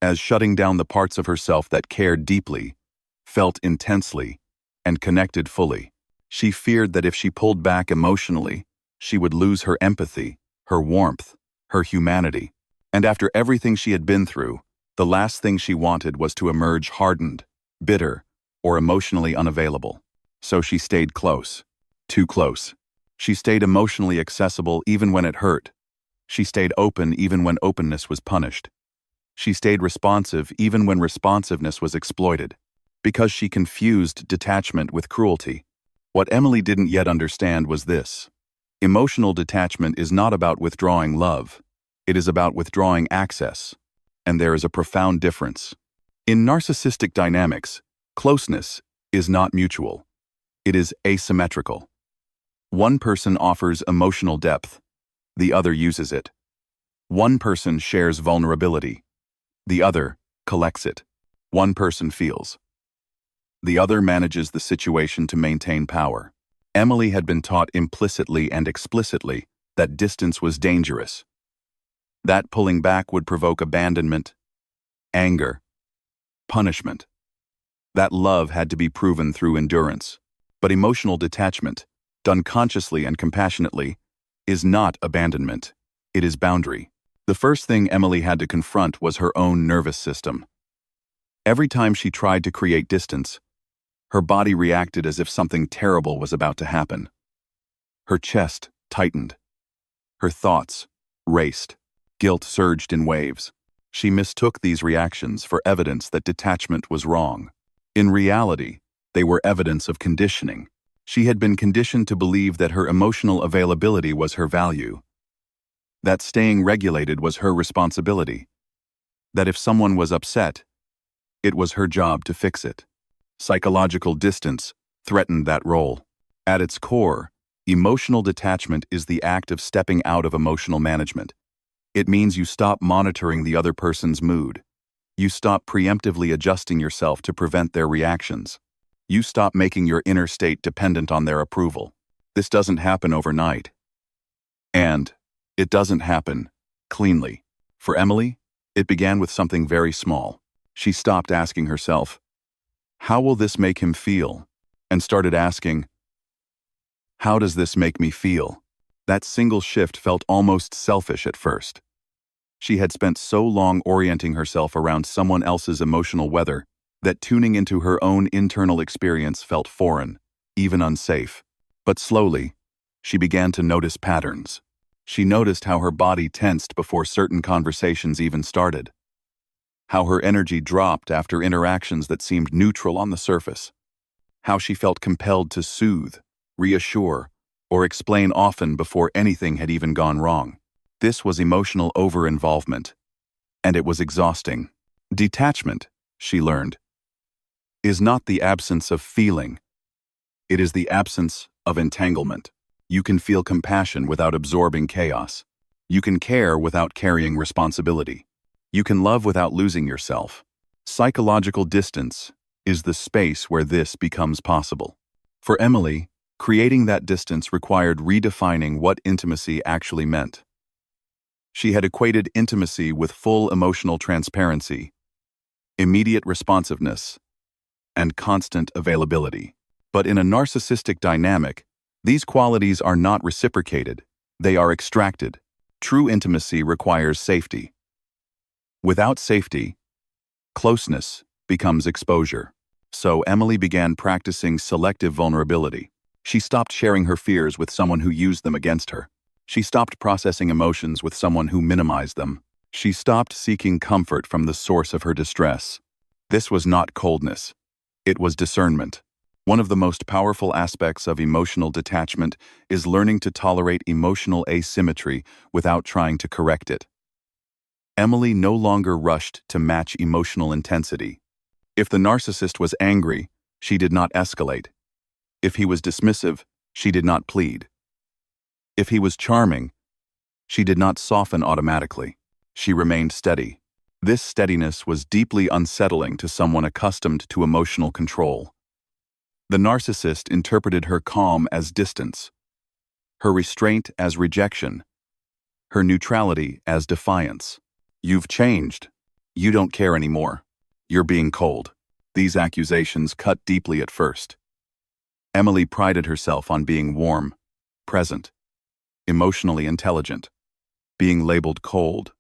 as shutting down the parts of herself that cared deeply, felt intensely, and connected fully. She feared that if she pulled back emotionally, she would lose her empathy, her warmth, her humanity. And after everything she had been through, the last thing she wanted was to emerge hardened, bitter, or emotionally unavailable. So she stayed close. Too close. She stayed emotionally accessible even when it hurt. She stayed open even when openness was punished. She stayed responsive even when responsiveness was exploited. Because she confused detachment with cruelty. What Emily didn't yet understand was this. Emotional detachment is not about withdrawing love. It is about withdrawing access. And there is a profound difference. In narcissistic dynamics, closeness is not mutual. It is asymmetrical. One person offers emotional depth. The other uses it. One person shares vulnerability. The other collects it. One person feels. The other manages the situation to maintain power. Emily had been taught implicitly and explicitly that distance was dangerous. That pulling back would provoke abandonment, anger, punishment. That love had to be proven through endurance. But emotional detachment, done consciously and compassionately, is not abandonment. It is boundary. The first thing Emily had to confront was her own nervous system. Every time she tried to create distance, her body reacted as if something terrible was about to happen. Her chest tightened. Her thoughts raced. Guilt surged in waves. She mistook these reactions for evidence that detachment was wrong. In reality, they were evidence of conditioning. She had been conditioned to believe that her emotional availability was her value. That staying regulated was her responsibility. That if someone was upset, it was her job to fix it. Psychological distance threatened that role. At its core, emotional detachment is the act of stepping out of emotional management. It means you stop monitoring the other person's mood. You stop preemptively adjusting yourself to prevent their reactions. You stop making your inner state dependent on their approval. This doesn't happen overnight. And it doesn't happen cleanly. For Emily, it began with something very small. She stopped asking herself, how will this make him feel? And started asking, how does this make me feel? That single shift felt almost selfish at first. She had spent so long orienting herself around someone else's emotional weather that tuning into her own internal experience felt foreign, even unsafe. But slowly, she began to notice patterns. She noticed how her body tensed before certain conversations even started. How her energy dropped after interactions that seemed neutral on the surface. How she felt compelled to soothe, reassure, or explain often before anything had even gone wrong. This was emotional over-involvement, and it was exhausting. Detachment, she learned, is not the absence of feeling. It is the absence of entanglement. You can feel compassion without absorbing chaos. You can care without carrying responsibility. You can love without losing yourself. Psychological distance is the space where this becomes possible. For Emily, creating that distance required redefining what intimacy actually meant. She had equated intimacy with full emotional transparency, immediate responsiveness, and constant availability. But in a narcissistic dynamic, These qualities are not reciprocated, they are extracted. True intimacy requires safety. Without safety, closeness becomes exposure. So Emily began practicing selective vulnerability. She stopped sharing her fears with someone who used them against her. She stopped processing emotions with someone who minimized them. She stopped seeking comfort from the source of her distress. This was not coldness. It was discernment. One of the most powerful aspects of emotional detachment is learning to tolerate emotional asymmetry without trying to correct it. Emily no longer rushed to match emotional intensity. If the narcissist was angry, she did not escalate. If he was dismissive, she did not plead. If he was charming, she did not soften automatically. She remained steady. This steadiness was deeply unsettling to someone accustomed to emotional control. The narcissist interpreted her calm as distance, her restraint as rejection, her neutrality as defiance. "You've changed. You don't care anymore. You're being cold." These accusations cut deeply at first. Emily prided herself on being warm, present, emotionally intelligent. Being labeled cold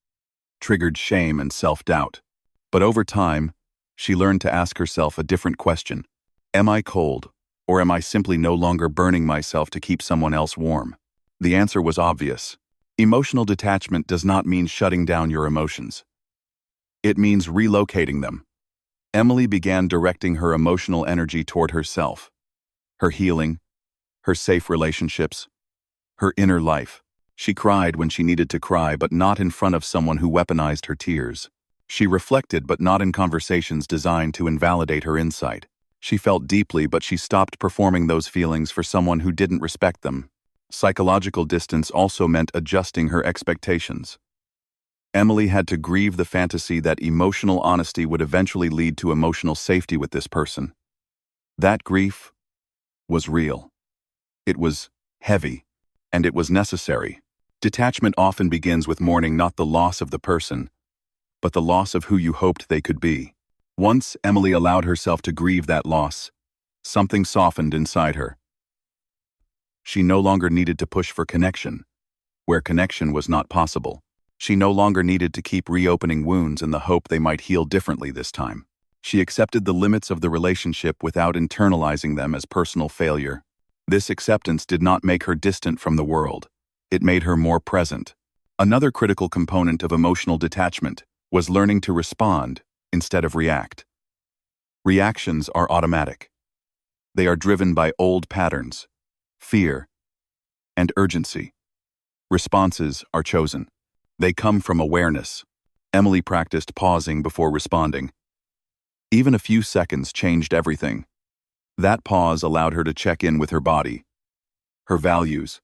triggered shame and self-doubt. But over time, she learned to ask herself a different question. Am I cold, or am I simply no longer burning myself to keep someone else warm? The answer was obvious. Emotional detachment does not mean shutting down your emotions. It means relocating them. Emily began directing her emotional energy toward herself, her healing, her safe relationships, her inner life. She cried when she needed to cry, but not in front of someone who weaponized her tears. She reflected, but not in conversations designed to invalidate her insight. She felt deeply, but she stopped performing those feelings for someone who didn't respect them. Psychological distance also meant adjusting her expectations. Emily had to grieve the fantasy that emotional honesty would eventually lead to emotional safety with this person. That grief was real. It was heavy, and it was necessary. Detachment often begins with mourning not the loss of the person, but the loss of who you hoped they could be. Once Emily allowed herself to grieve that loss, something softened inside her. She no longer needed to push for connection, where connection was not possible. She no longer needed to keep reopening wounds in the hope they might heal differently this time. She accepted the limits of the relationship without internalizing them as personal failure. This acceptance did not make her distant from the world. It made her more present. Another critical component of emotional detachment was learning to respond instead of react. Reactions are automatic. They are driven by old patterns, fear, and urgency. Responses are chosen. They come from awareness. Emily practiced pausing before responding. Even a few seconds changed everything. That pause allowed her to check in with her body, her values,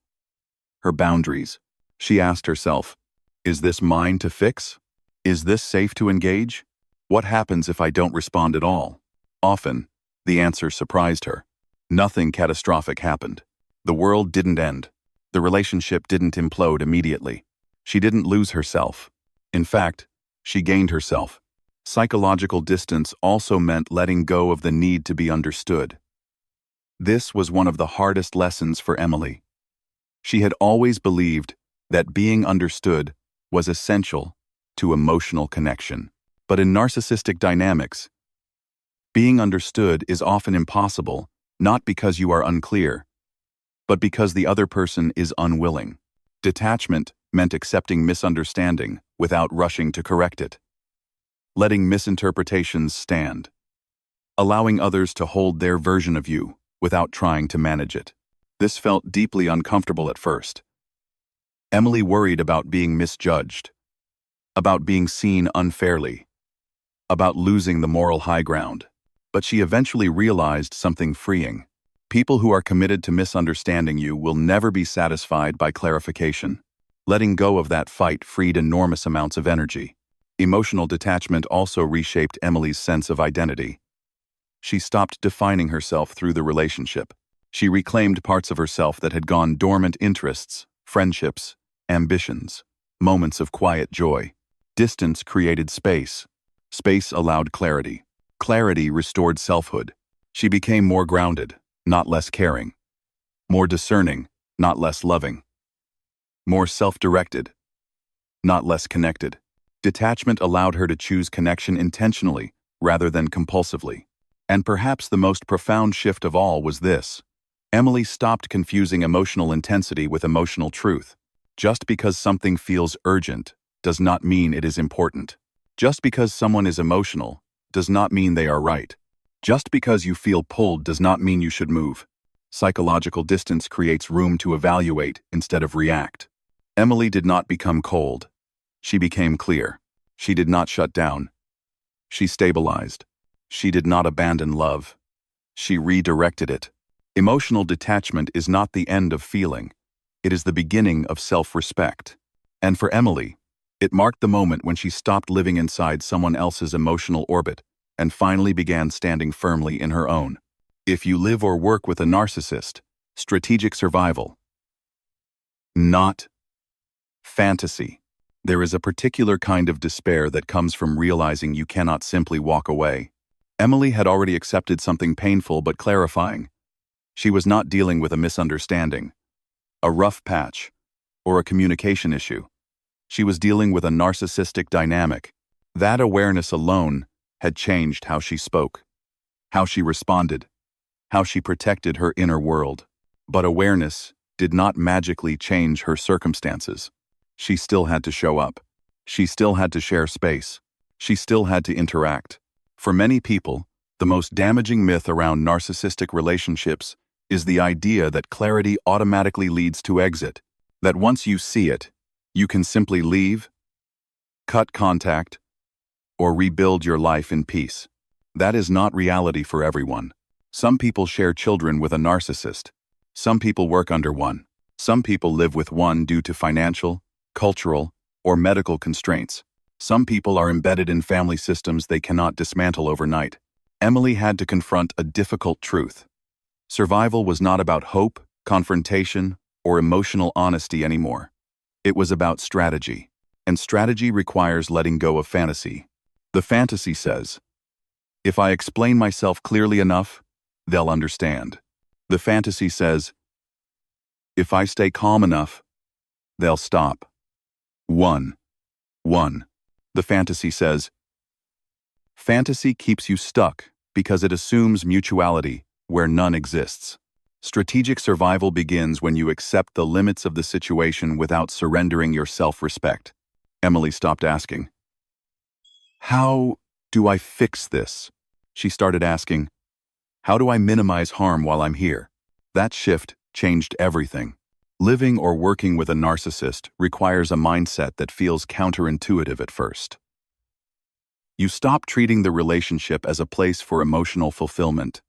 her boundaries. She asked herself, is this mine to fix? Is this safe to engage? What happens if I don't respond at all? Often, the answer surprised her. Nothing catastrophic happened. The world didn't end. The relationship didn't implode immediately. She didn't lose herself. In fact, she gained herself. Psychological distance also meant letting go of the need to be understood. This was one of the hardest lessons for Emily. She had always believed that being understood was essential to emotional connection. But in narcissistic dynamics, being understood is often impossible, not because you are unclear, but because the other person is unwilling. Detachment meant accepting misunderstanding without rushing to correct it. Letting misinterpretations stand. Allowing others to hold their version of you without trying to manage it. This felt deeply uncomfortable at first. Emily worried about being misjudged, about being seen unfairly, about losing the moral high ground. But she eventually realized something freeing. People who are committed to misunderstanding you will never be satisfied by clarification. Letting go of that fight freed enormous amounts of energy. Emotional detachment also reshaped Emily's sense of identity. She stopped defining herself through the relationship. She reclaimed parts of herself that had gone dormant: interests, friendships, ambitions, moments of quiet joy. Distance created space. Space allowed clarity. Clarity restored selfhood. She became more grounded, not less caring. more discerning, not less loving, more self-directed, not less connected. Detachment allowed her to choose connection intentionally rather than compulsively. And perhaps the most profound shift of all was this. Emily stopped confusing emotional intensity with emotional truth. Just because something feels urgent does not mean it is important. Just because someone is emotional does not mean they are right. Just because you feel pulled does not mean you should move. Psychological distance creates room to evaluate instead of react. Emily did not become cold. She became clear. She did not shut down. She stabilized. She did not abandon love. She redirected it. Emotional detachment is not the end of feeling. It is the beginning of self-respect. And for Emily, it marked the moment when she stopped living inside someone else's emotional orbit and finally began standing firmly in her own. If you live or work with a narcissist, strategic survival, not fantasy. There is a particular kind of despair that comes from realizing you cannot simply walk away. Emily had already accepted something painful but clarifying. She was not dealing with a misunderstanding, a rough patch, or a communication issue. She was dealing with a narcissistic dynamic. That awareness alone had changed how she spoke, how she responded, how she protected her inner world. But awareness did not magically change her circumstances. She still had to show up. She still had to share space. She still had to interact. For many people, the most damaging myth around narcissistic relationships is the idea that clarity automatically leads to exit, that once you see it, you can simply leave, cut contact, or rebuild your life in peace. That is not reality for everyone. Some people share children with a narcissist. Some people work under one. Some people live with one due to financial, cultural, or medical constraints. Some people are embedded in family systems they cannot dismantle overnight. Emily had to confront a difficult truth. Survival was not about hope, confrontation, or emotional honesty anymore. It was about strategy. And strategy requires letting go of fantasy. The fantasy says, if I explain myself clearly enough, they'll understand. The fantasy says, if I stay calm enough, they'll stop. 1. The fantasy says, fantasy keeps you stuck because it assumes mutuality where none exists. Strategic survival begins when you accept the limits of the situation without surrendering your self-respect. Emily stopped asking, how do I fix this? She started asking, how do I minimize harm while I'm here? That shift changed everything. Living or working with a narcissist requires a mindset that feels counterintuitive at first. You stop treating the relationship as a place for emotional fulfillment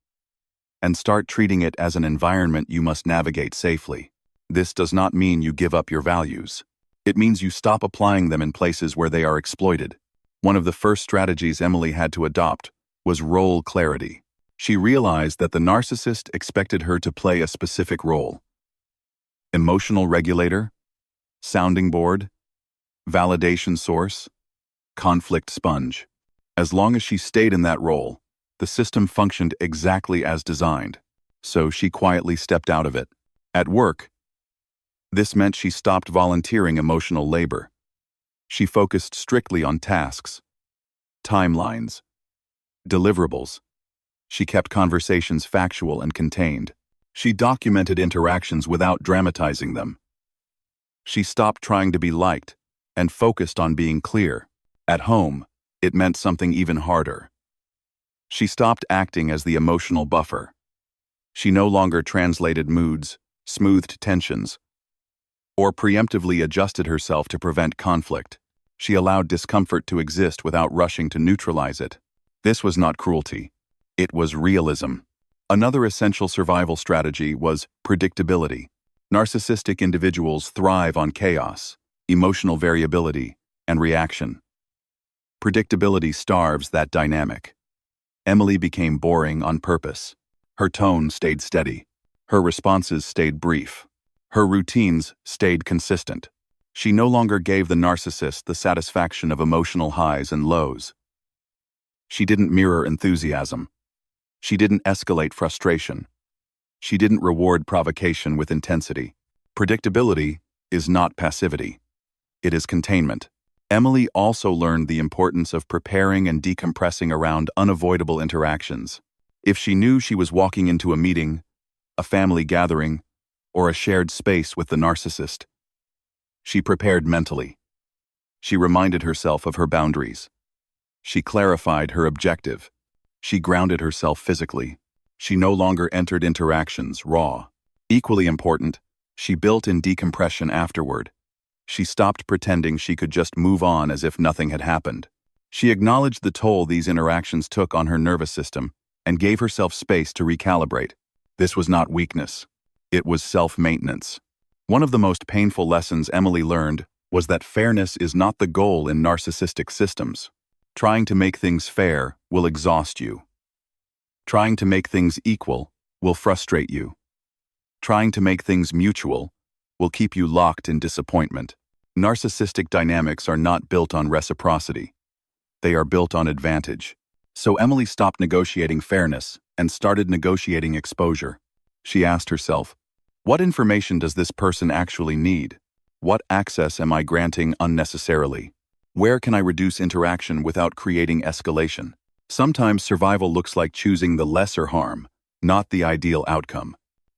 and start treating it as an environment you must navigate safely. This does not mean you give up your values. It means you stop applying them in places where they are exploited. One of the first strategies Emily had to adopt was role clarity. She realized that the narcissist expected her to play a specific role. Emotional regulator, sounding board, validation source, conflict sponge. As long as she stayed in that role, the system functioned exactly as designed. So she quietly stepped out of it. At work, this meant she stopped volunteering emotional labor. She focused strictly on tasks, timelines, deliverables. She kept conversations factual and contained. She documented interactions without dramatizing them. She stopped trying to be liked and focused on being clear. At home, it meant something even harder. She stopped acting as the emotional buffer. She no longer translated moods, smoothed tensions, or preemptively adjusted herself to prevent conflict. She allowed discomfort to exist without rushing to neutralize it. This was not cruelty. It was realism. Another essential survival strategy was predictability. Narcissistic individuals thrive on chaos, emotional variability, and reaction. Predictability starves that dynamic. Emily became boring on purpose. Her tone stayed steady. Her responses stayed brief. Her routines stayed consistent. She no longer gave the narcissist the satisfaction of emotional highs and lows. She didn't mirror enthusiasm. She didn't escalate frustration. She didn't reward provocation with intensity. Predictability is not passivity. It is containment. Emily also learned the importance of preparing and decompressing around unavoidable interactions. If she knew she was walking into a meeting, a family gathering, or a shared space with the narcissist, she prepared mentally. She reminded herself of her boundaries. She clarified her objective. She grounded herself physically. She no longer entered interactions raw. Equally important, she built in decompression afterward. She stopped pretending she could just move on as if nothing had happened. She acknowledged the toll these interactions took on her nervous system and gave herself space to recalibrate. This was not weakness. It was self-maintenance. One of the most painful lessons Emily learned was that fairness is not the goal in narcissistic systems. Trying to make things fair will exhaust you. Trying to make things equal will frustrate you. Trying to make things mutual will keep you locked in disappointment. Narcissistic dynamics are not built on reciprocity. They are built on advantage. So Emily stopped negotiating fairness and started negotiating exposure. She asked herself, what information does this person actually need? What access am I granting unnecessarily? Where can I reduce interaction without creating escalation? Sometimes survival looks like choosing the lesser harm, not the ideal outcome.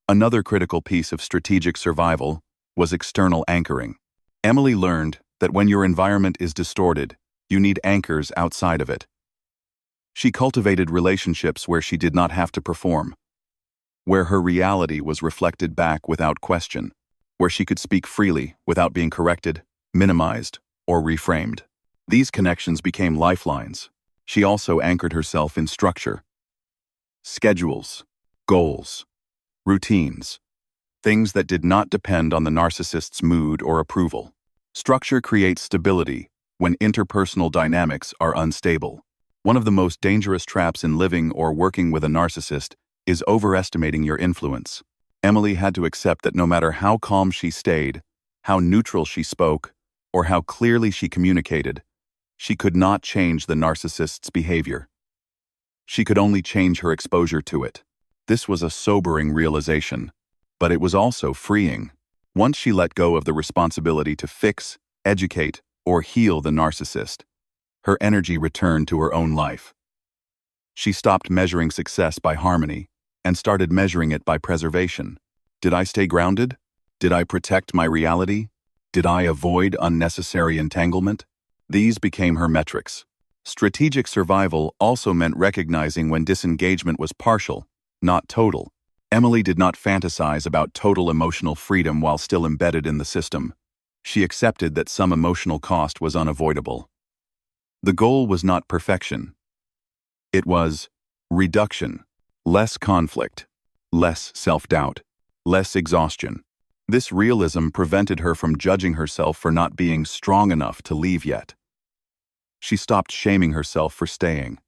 Another critical piece of strategic survival was external anchoring. Emily learned that when your environment is distorted, you need anchors outside of it. She cultivated relationships where she did not have to perform, where her reality was reflected back without question, where she could speak freely without being corrected, minimized, or reframed. These connections became lifelines. She also anchored herself in structure. Schedules, goals, routines, things that did not depend on the narcissist's mood or approval. Structure creates stability when interpersonal dynamics are unstable. One of the most dangerous traps in living or working with a narcissist is overestimating your influence. Emily had to accept that no matter how calm she stayed, how neutral she spoke, or how clearly she communicated, she could not change the narcissist's behavior. She could only change her exposure to it. This was a sobering realization, but it was also freeing. Once she let go of the responsibility to fix, educate, or heal the narcissist, her energy returned to her own life. She stopped measuring success by harmony and started measuring it by preservation. Did I stay grounded? Did I protect my reality? Did I avoid unnecessary entanglement? These became her metrics. Strategic survival also meant recognizing when disengagement was partial, not total. Emily did not fantasize about total emotional freedom while still embedded in the system. She accepted that some emotional cost was unavoidable. The goal was not perfection. It was reduction, less conflict, less self-doubt, less exhaustion. This realism prevented her from judging herself for not being strong enough to leave yet. She stopped shaming herself for staying.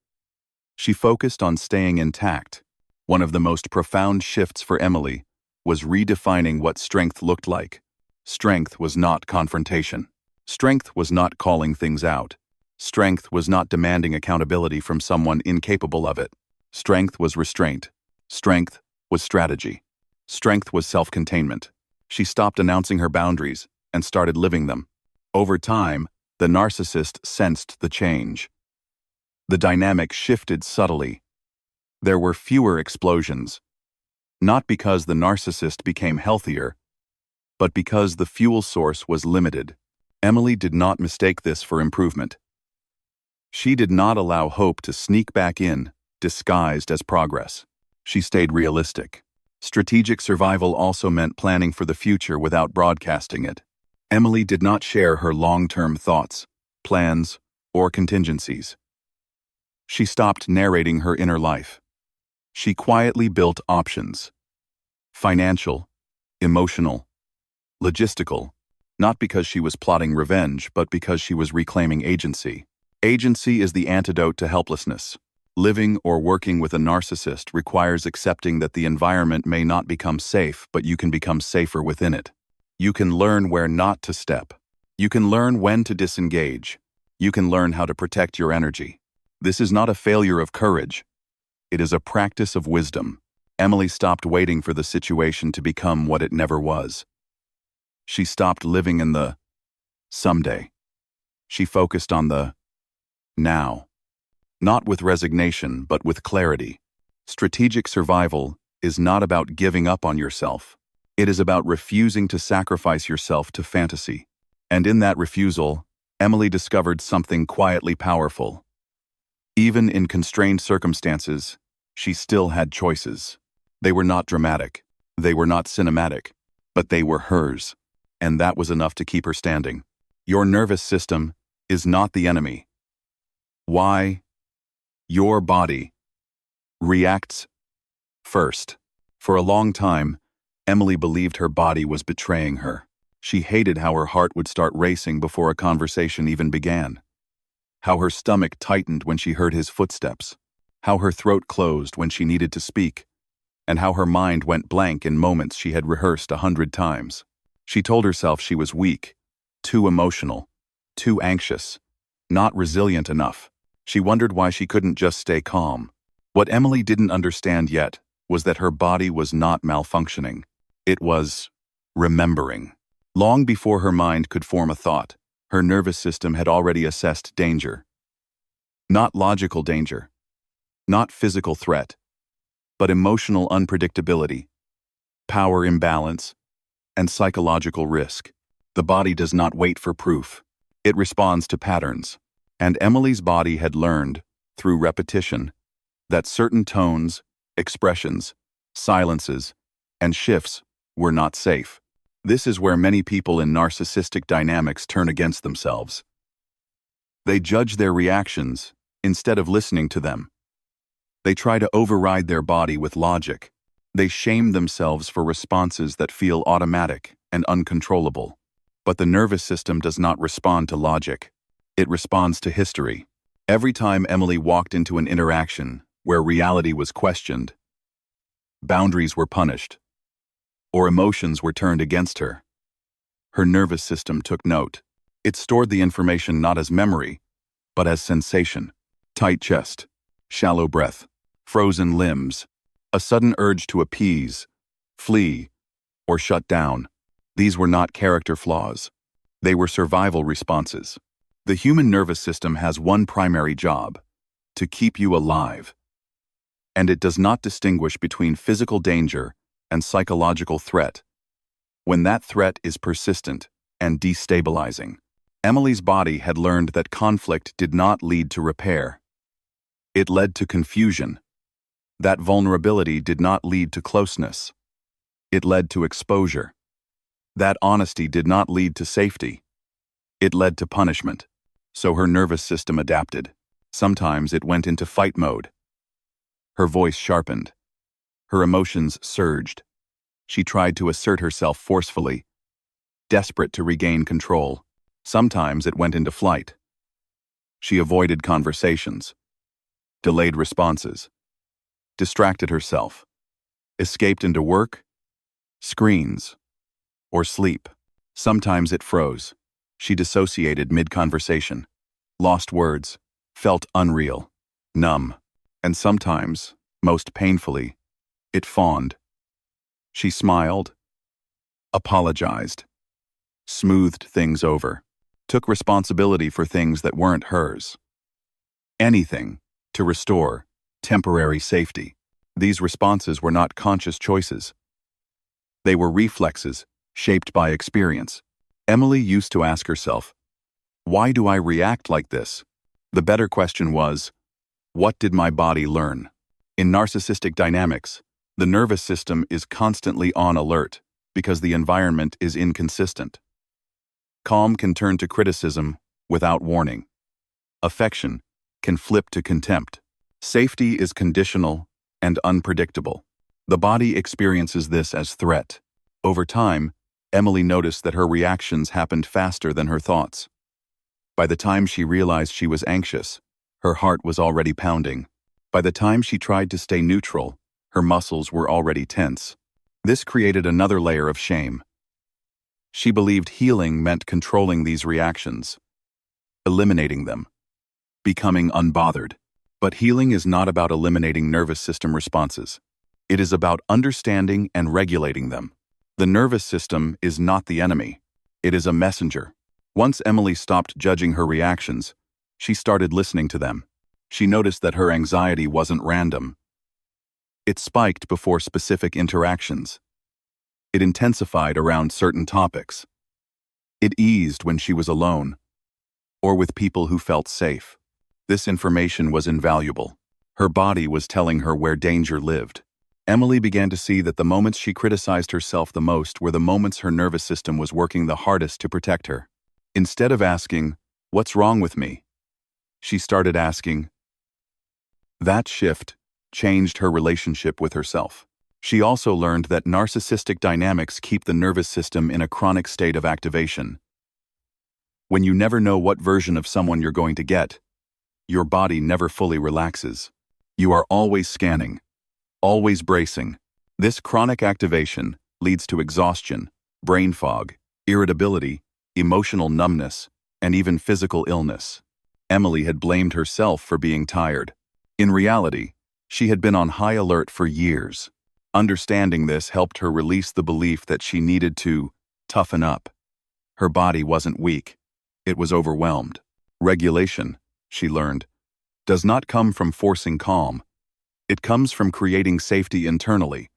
She focused on staying intact. One of the most profound shifts for Emily was redefining what strength looked like. Strength was not confrontation. Strength was not calling things out. Strength was not demanding accountability from someone incapable of it. Strength was restraint. Strength was strategy. Strength was self-containment. She stopped announcing her boundaries and started living them. Over time, the narcissist sensed the change. The dynamic shifted subtly. There were fewer explosions, not because the narcissist became healthier, but because the fuel source was limited. Emily did not mistake this for improvement. She did not allow hope to sneak back in, disguised as progress. She stayed realistic. Strategic survival also meant planning for the future without broadcasting it. Emily did not share her long-term thoughts, plans, or contingencies. She stopped narrating her inner life. She quietly built options. Financial, emotional, logistical, not because she was plotting revenge, but because she was reclaiming agency. Agency is the antidote to helplessness. Living or working with a narcissist requires accepting that the environment may not become safe, but you can become safer within it. You can learn where not to step. You can learn when to disengage. You can learn how to protect your energy. This is not a failure of courage. It is a practice of wisdom. Emily stopped waiting for the situation to become what it never was. She stopped living in the someday. She focused on the now. Not with resignation, but with clarity. Strategic survival is not about giving up on yourself. It is about refusing to sacrifice yourself to fantasy. And in that refusal, Emily discovered something quietly powerful. Even in constrained circumstances, she still had choices. They were not dramatic. They were not cinematic. But they were hers. And that was enough to keep her standing. Your nervous system is not the enemy. Why? Your body reacts first. For a long time, Emily believed her body was betraying her. She hated how her heart would start racing before a conversation even began. How her stomach tightened when she heard his footsteps. How her throat closed when she needed to speak. And how her mind went blank in moments she had rehearsed 100 times. She told herself she was weak, too emotional, too anxious, not resilient enough. She wondered why she couldn't just stay calm. What Emily didn't understand yet was that her body was not malfunctioning. It was remembering. Long before her mind could form a thought, her nervous system had already assessed danger. Not logical danger, not physical threat, but emotional unpredictability, power imbalance, and psychological risk. The body does not wait for proof. It responds to patterns. And Emily's body had learned, through repetition, that certain tones, expressions, silences, and shifts were not safe. This is where many people in narcissistic dynamics turn against themselves. They judge their reactions instead of listening to them. They try to override their body with logic. They shame themselves for responses that feel automatic and uncontrollable. But the nervous system does not respond to logic. It responds to history. Every time Emily walked into an interaction where reality was questioned, boundaries were punished, or emotions were turned against her, her nervous system took note. It stored the information not as memory, but as sensation. Tight chest, shallow breath, frozen limbs, a sudden urge to appease, flee, or shut down. These were not character flaws. They were survival responses. The human nervous system has one primary job: to keep you alive. And it does not distinguish between physical danger and psychological threat. When that threat is persistent and destabilizing, Emily's body had learned that conflict did not lead to repair. It led to confusion. That vulnerability did not lead to closeness. It led to exposure. That honesty did not lead to safety. It led to punishment. So her nervous system adapted. Sometimes it went into fight mode. Her voice sharpened. Her emotions surged. She tried to assert herself forcefully, desperate to regain control. Sometimes it went into flight. She avoided conversations, delayed responses, distracted herself, escaped into work, screens, or sleep. Sometimes it froze. She dissociated mid-conversation, lost words, felt unreal, numb, and sometimes, most painfully, it fawned. She smiled, apologized, smoothed things over, took responsibility for things that weren't hers. Anything to restore temporary safety. These responses were not conscious choices. They were reflexes shaped by experience. Emily used to ask herself, why do I react like this? The better question was, what did my body learn? In narcissistic dynamics, the nervous system is constantly on alert because the environment is inconsistent. Calm can turn to criticism without warning. Affection can flip to contempt. Safety is conditional and unpredictable. The body experiences this as threat. Over time, Emily noticed that her reactions happened faster than her thoughts. By the time she realized she was anxious, her heart was already pounding. By the time she tried to stay neutral, her muscles were already tense. This created another layer of shame. She believed healing meant controlling these reactions, eliminating them, becoming unbothered. But healing is not about eliminating nervous system responses. It is about understanding and regulating them. The nervous system is not the enemy. It is a messenger. Once Emily stopped judging her reactions, she started listening to them. She noticed that her anxiety wasn't random. It spiked before specific interactions. It intensified around certain topics. It eased when she was alone, or with people who felt safe. This information was invaluable. Her body was telling her where danger lived. Emily began to see that the moments she criticized herself the most were the moments her nervous system was working the hardest to protect her. Instead of asking, "What's wrong with me?" she started asking. That shift changed her relationship with herself. She also learned that narcissistic dynamics keep the nervous system in a chronic state of activation. When you never know what version of someone you're going to get, your body never fully relaxes. You are always scanning, always bracing. This chronic activation leads to exhaustion, brain fog, irritability, emotional numbness, and even physical illness. Emily had blamed herself for being tired. In reality, she had been on high alert for years. Understanding this helped her release the belief that she needed to toughen up. Her body wasn't weak. It was overwhelmed. Regulation, she learned, does not come from forcing calm. It comes from creating safety internally,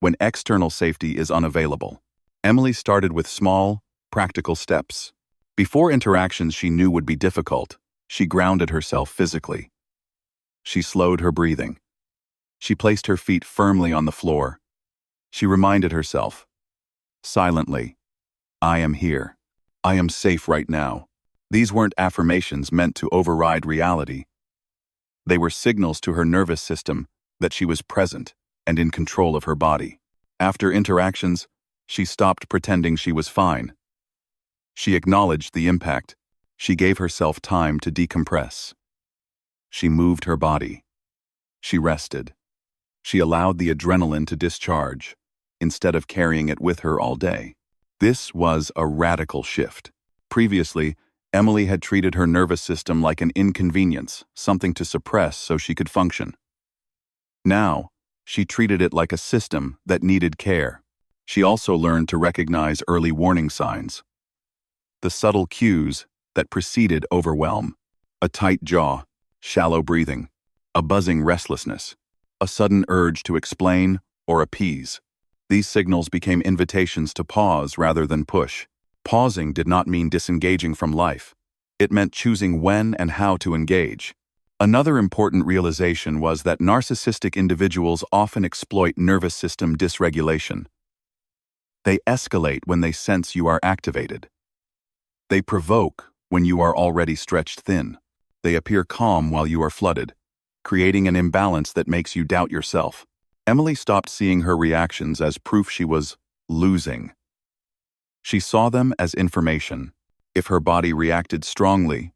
when external safety is unavailable. Emily started with small, practical steps. Before interactions she knew would be difficult, she grounded herself physically. She slowed her breathing. She placed her feet firmly on the floor. She reminded herself, silently, "I am here. I am safe right now." These weren't affirmations meant to override reality. They were signals to her nervous system that she was present and in control of her body. After interactions, she stopped pretending she was fine. She acknowledged the impact. She gave herself time to decompress. She moved her body. She rested. She allowed the adrenaline to discharge, instead of carrying it with her all day. This was a radical shift. Previously, Emily had treated her nervous system like an inconvenience, something to suppress so she could function. Now, she treated it like a system that needed care. She also learned to recognize early warning signs. The subtle cues that preceded overwhelm. A tight jaw, shallow breathing, a buzzing restlessness, a sudden urge to explain or appease. These signals became invitations to pause rather than push. Pausing did not mean disengaging from life. It meant choosing when and how to engage. Another important realization was that narcissistic individuals often exploit nervous system dysregulation. They escalate when they sense you are activated. They provoke when you are already stretched thin. They appear calm while you are flooded, creating an imbalance that makes you doubt yourself. Emily stopped seeing her reactions as proof she was losing. She saw them as information. If her body reacted strongly,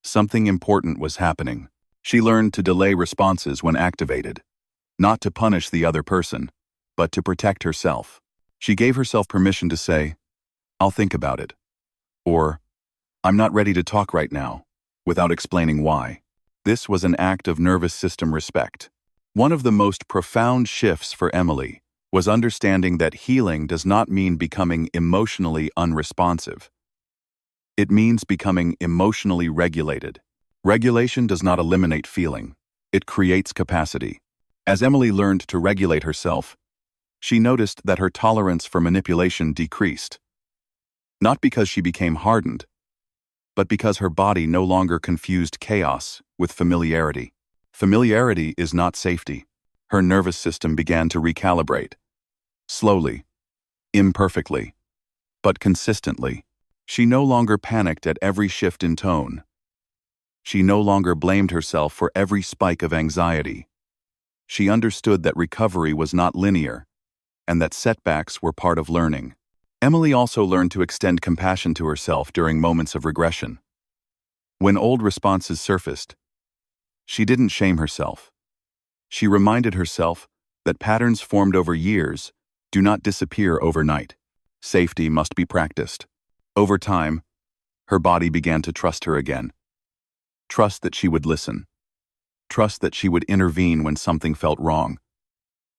something important was happening. She learned to delay responses when activated, not to punish the other person, but to protect herself. She gave herself permission to say, "I'll think about it," or "I'm not ready to talk right now," without explaining why. This was an act of nervous system respect. One of the most profound shifts for Emily was understanding that healing does not mean becoming emotionally unresponsive. It means becoming emotionally regulated. Regulation does not eliminate feeling. It creates capacity. As Emily learned to regulate herself, she noticed that her tolerance for manipulation decreased. Not because she became hardened, but because her body no longer confused chaos with familiarity. Familiarity is not safety. Her nervous system began to recalibrate. Slowly, imperfectly, but consistently. She no longer panicked at every shift in tone. She no longer blamed herself for every spike of anxiety. She understood that recovery was not linear, and that setbacks were part of learning. Emily also learned to extend compassion to herself during moments of regression. When old responses surfaced, she didn't shame herself. She reminded herself that patterns formed over years do not disappear overnight. Safety must be practiced. Over time, her body began to trust her again. Trust that she would listen. Trust that she would intervene when something felt wrong.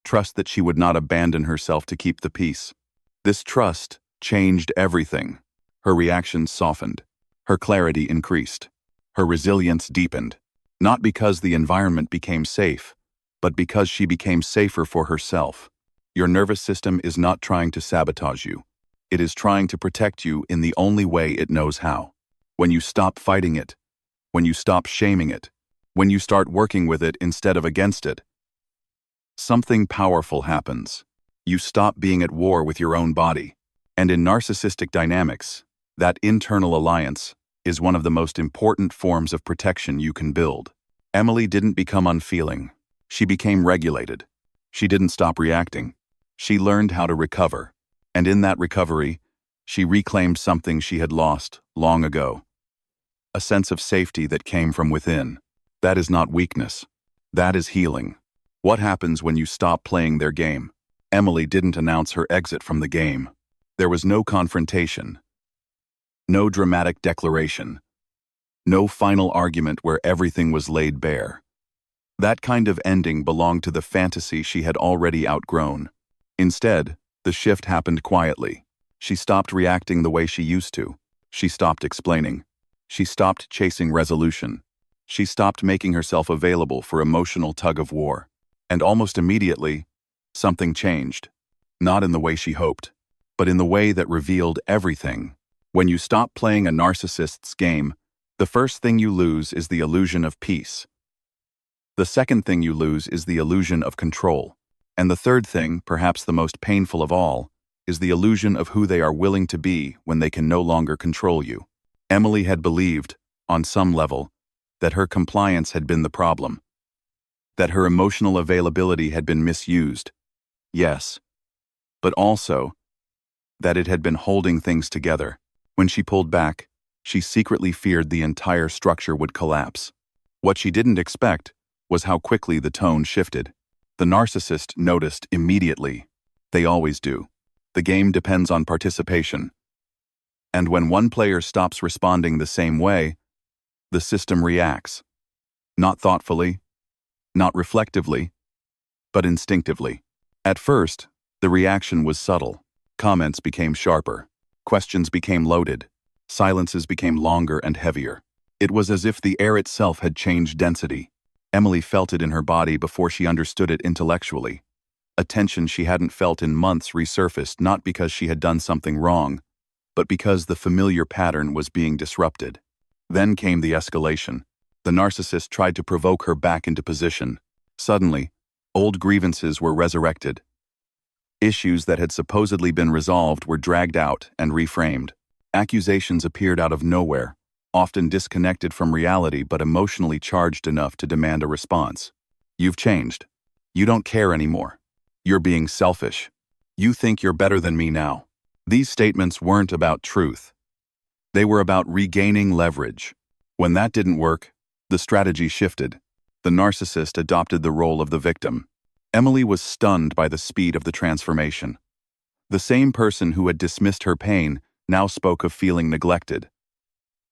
trust that she would not abandon herself to keep the peace. This trust changed everything. Her reactions softened. Her clarity increased. Her resilience deepened. Not because the environment became safe, but because she became safer for herself. Your nervous system is not trying to sabotage you. It is trying to protect you in the only way it knows how. When you stop fighting it, when you stop shaming it, when you start working with it instead of against it, something powerful happens. You stop being at war with your own body. And in narcissistic dynamics, that internal alliance is one of the most important forms of protection you can build. Emily didn't become unfeeling. She became regulated. She didn't stop reacting. She learned how to recover. And in that recovery, she reclaimed something she had lost long ago. A sense of safety that came from within. That is not weakness. That is healing. What happens when you stop playing their game? Emily didn't announce her exit from the game. There was no confrontation. No dramatic declaration. No final argument where everything was laid bare. That kind of ending belonged to the fantasy she had already outgrown. Instead, the shift happened quietly. She stopped reacting the way she used to. She stopped explaining. She stopped chasing resolution. She stopped making herself available for emotional tug-of-war. And almost immediately, something changed. Not in the way she hoped, but in the way that revealed everything. When you stop playing a narcissist's game, the first thing you lose is the illusion of peace. The second thing you lose is the illusion of control. And the third thing, perhaps the most painful of all, is the illusion of who they are willing to be when they can no longer control you. Emily had believed, on some level, that her compliance had been the problem. That her emotional availability had been misused. Yes. But also, that it had been holding things together. When she pulled back, she secretly feared the entire structure would collapse. What she didn't expect was how quickly the tone shifted. The narcissist noticed immediately. They always do. The game depends on participation. And when one player stops responding the same way, the system reacts. Not thoughtfully, not reflectively, but instinctively. At first, the reaction was subtle. Comments became sharper. Questions became loaded. Silences became longer and heavier. It was as if the air itself had changed density. Emily felt it in her body before she understood it intellectually. A tension she hadn't felt in months resurfaced not because she had done something wrong, but because the familiar pattern was being disrupted. Then came the escalation. The narcissist tried to provoke her back into position. Suddenly, old grievances were resurrected. Issues that had supposedly been resolved were dragged out and reframed. Accusations appeared out of nowhere, often disconnected from reality but emotionally charged enough to demand a response. You've changed. You don't care anymore. You're being selfish. You think you're better than me now. These statements weren't about truth. They were about regaining leverage. When that didn't work, the strategy shifted. The narcissist adopted the role of the victim. Emily was stunned by the speed of the transformation. The same person who had dismissed her pain now spoke of feeling neglected.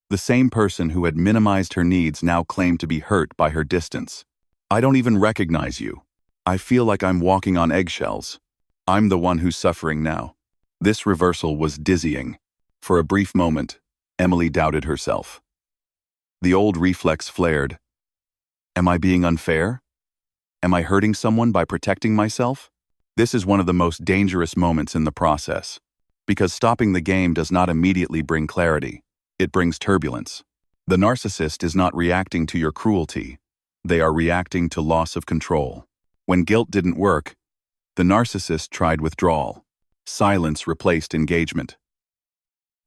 The same person who had minimized her needs now claimed to be hurt by her distance. I don't even recognize you. I feel like I'm walking on eggshells. I'm the one who's suffering now. This reversal was dizzying. For a brief moment, Emily doubted herself. The old reflex flared. Am I being unfair? Am I hurting someone by protecting myself? This is one of the most dangerous moments in the process. Because stopping the game does not immediately bring clarity. It brings turbulence. The narcissist is not reacting to your cruelty. They are reacting to loss of control. When guilt didn't work, the narcissist tried withdrawal. Silence replaced engagement.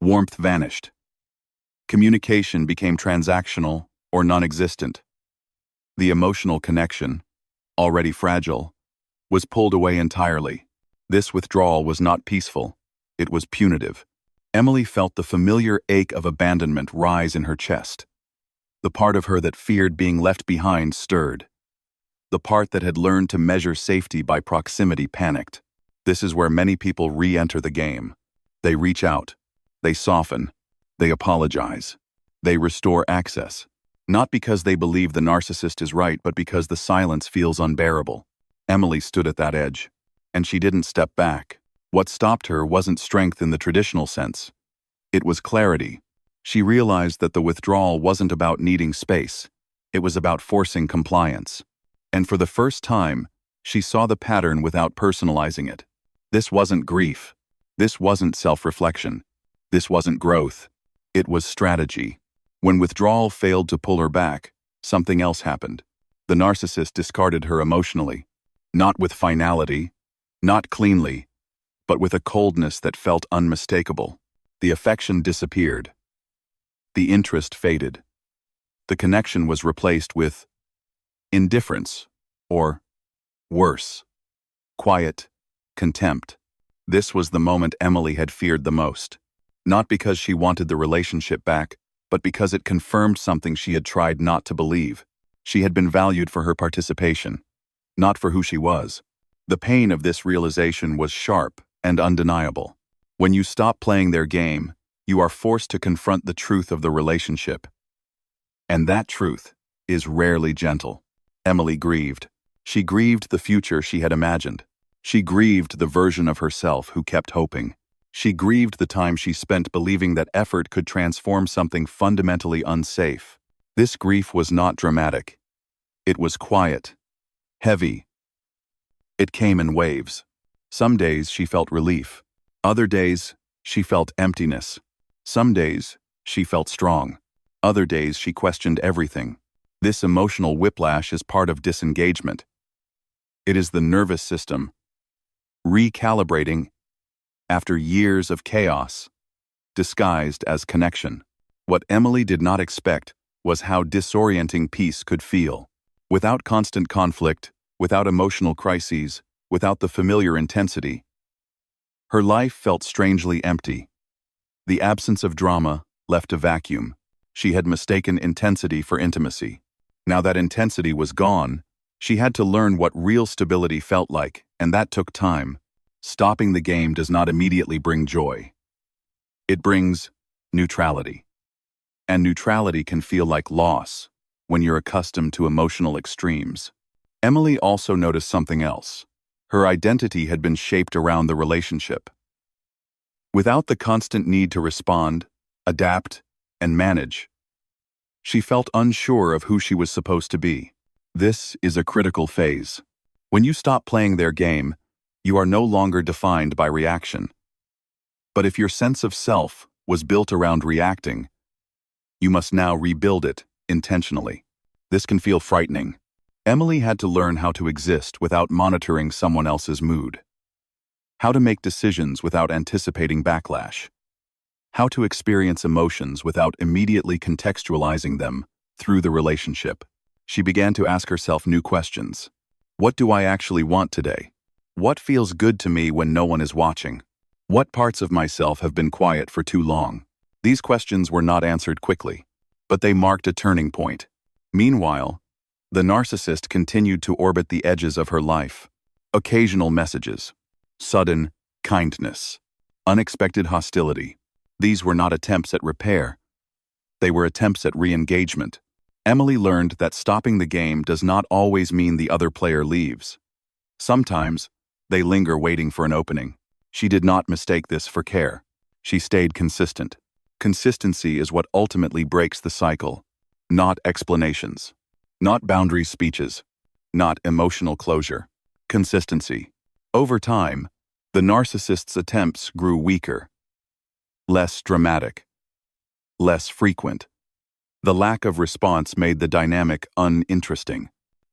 Warmth vanished. Communication became transactional or non-existent. The emotional connection, already fragile, was pulled away entirely. This withdrawal was not peaceful. It was punitive. Emily felt the familiar ache of abandonment rise in her chest. The part of her that feared being left behind stirred. The part that had learned to measure safety by proximity panicked. This is where many people re-enter the game. They reach out. They soften. They apologize. They restore access. Not because they believe the narcissist is right, but because the silence feels unbearable. Emily stood at that edge, and she didn't step back. What stopped her wasn't strength in the traditional sense. It was clarity. She realized that the withdrawal wasn't about needing space. It was about forcing compliance. And for the first time, she saw the pattern without personalizing it. This wasn't grief. This wasn't self-reflection. This wasn't growth. It was strategy. When withdrawal failed to pull her back, something else happened. The narcissist discarded her emotionally. Not with finality, not cleanly, but with a coldness that felt unmistakable. The affection disappeared. The interest faded. The connection was replaced with indifference, or worse, quiet contempt. This was the moment Emily had feared the most. Not because she wanted the relationship back, but because it confirmed something she had tried not to believe. She had been valued for her participation, not for who she was. The pain of this realization was sharp and undeniable. When you stop playing their game, you are forced to confront the truth of the relationship. And that truth is rarely gentle. Emily grieved. She grieved the future she had imagined. She grieved the version of herself who kept hoping. She grieved the time she spent believing that effort could transform something fundamentally unsafe. This grief was not dramatic. It was quiet, heavy. It came in waves. Some days she felt relief. Other days, she felt emptiness. Some days, she felt strong. Other days, she questioned everything. This emotional whiplash is part of disengagement. It is the nervous system recalibrating after years of chaos, disguised as connection. What Emily did not expect was how disorienting peace could feel. Without constant conflict, without emotional crises, without the familiar intensity, her life felt strangely empty. The absence of drama left a vacuum. She had mistaken intensity for intimacy. Now that intensity was gone, she had to learn what real stability felt like, and that took time. Stopping the game does not immediately bring joy. It brings neutrality. And neutrality can feel like loss when you're accustomed to emotional extremes. Emily also noticed something else. Her identity had been shaped around the relationship. Without the constant need to respond, adapt, and manage, she felt unsure of who she was supposed to be. This is a critical phase. When you stop playing their game, you are no longer defined by reaction. But if your sense of self was built around reacting, you must now rebuild it intentionally. This can feel frightening. Emily had to learn how to exist without monitoring someone else's mood. How to make decisions without anticipating backlash. How to experience emotions without immediately contextualizing them through the relationship. She began to ask herself new questions. What do I actually want today? What feels good to me when no one is watching? What parts of myself have been quiet for too long? These questions were not answered quickly, but they marked a turning point. Meanwhile, the narcissist continued to orbit the edges of her life. Occasional messages, sudden kindness, unexpected hostility. These were not attempts at repair. They were attempts at re-engagement. Emily learned that stopping the game does not always mean the other player leaves. Sometimes, they linger waiting for an opening. She did not mistake this for care. She stayed consistent. Consistency is what ultimately breaks the cycle, not explanations, not boundary speeches, not emotional closure. Consistency. Over time, the narcissist's attempts grew weaker, less dramatic, less frequent. The lack of response made the dynamic uninteresting,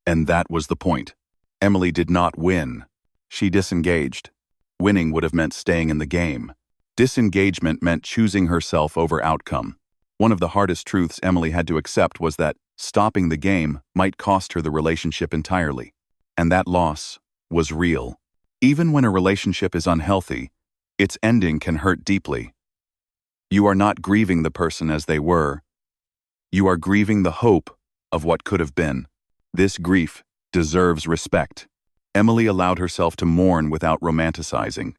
and that was the point. Emily did not win. She disengaged. Winning would have meant staying in the game. Disengagement meant choosing herself over outcome. One of the hardest truths Emily had to accept was that stopping the game might cost her the relationship entirely. And that loss was real. Even when a relationship is unhealthy, its ending can hurt deeply. You are not grieving the person as they were. You are grieving the hope of what could have been. This grief deserves respect. Emily allowed herself to mourn without romanticizing,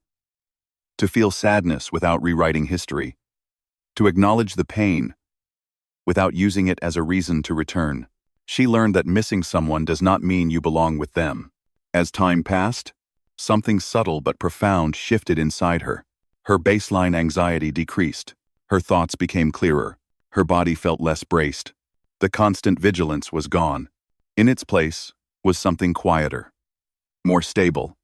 to feel sadness without rewriting history, to acknowledge the pain without using it as a reason to return. She learned that missing someone does not mean you belong with them. As time passed, something subtle but profound shifted inside her. Her baseline anxiety decreased. Her thoughts became clearer. Her body felt less braced. The constant vigilance was gone. In its place was something quieter, more stable,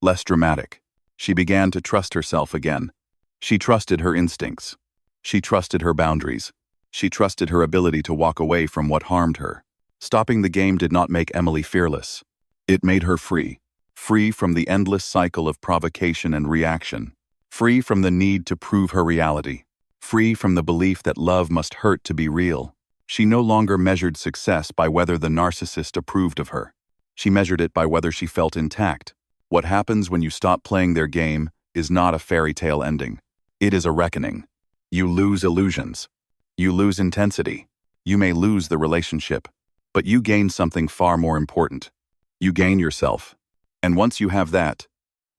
less dramatic. She began to trust herself again. She trusted her instincts. She trusted her boundaries. She trusted her ability to walk away from what harmed her. Stopping the game did not make Emily fearless. It made her free. Free from the endless cycle of provocation and reaction. Free from the need to prove her reality. Free from the belief that love must hurt to be real. She no longer measured success by whether the narcissist approved of her. She measured it by whether she felt intact. What happens when you stop playing their game is not a fairy tale ending. It is a reckoning. You lose illusions. You lose intensity. You may lose the relationship, but you gain something far more important. You gain yourself. And once you have that,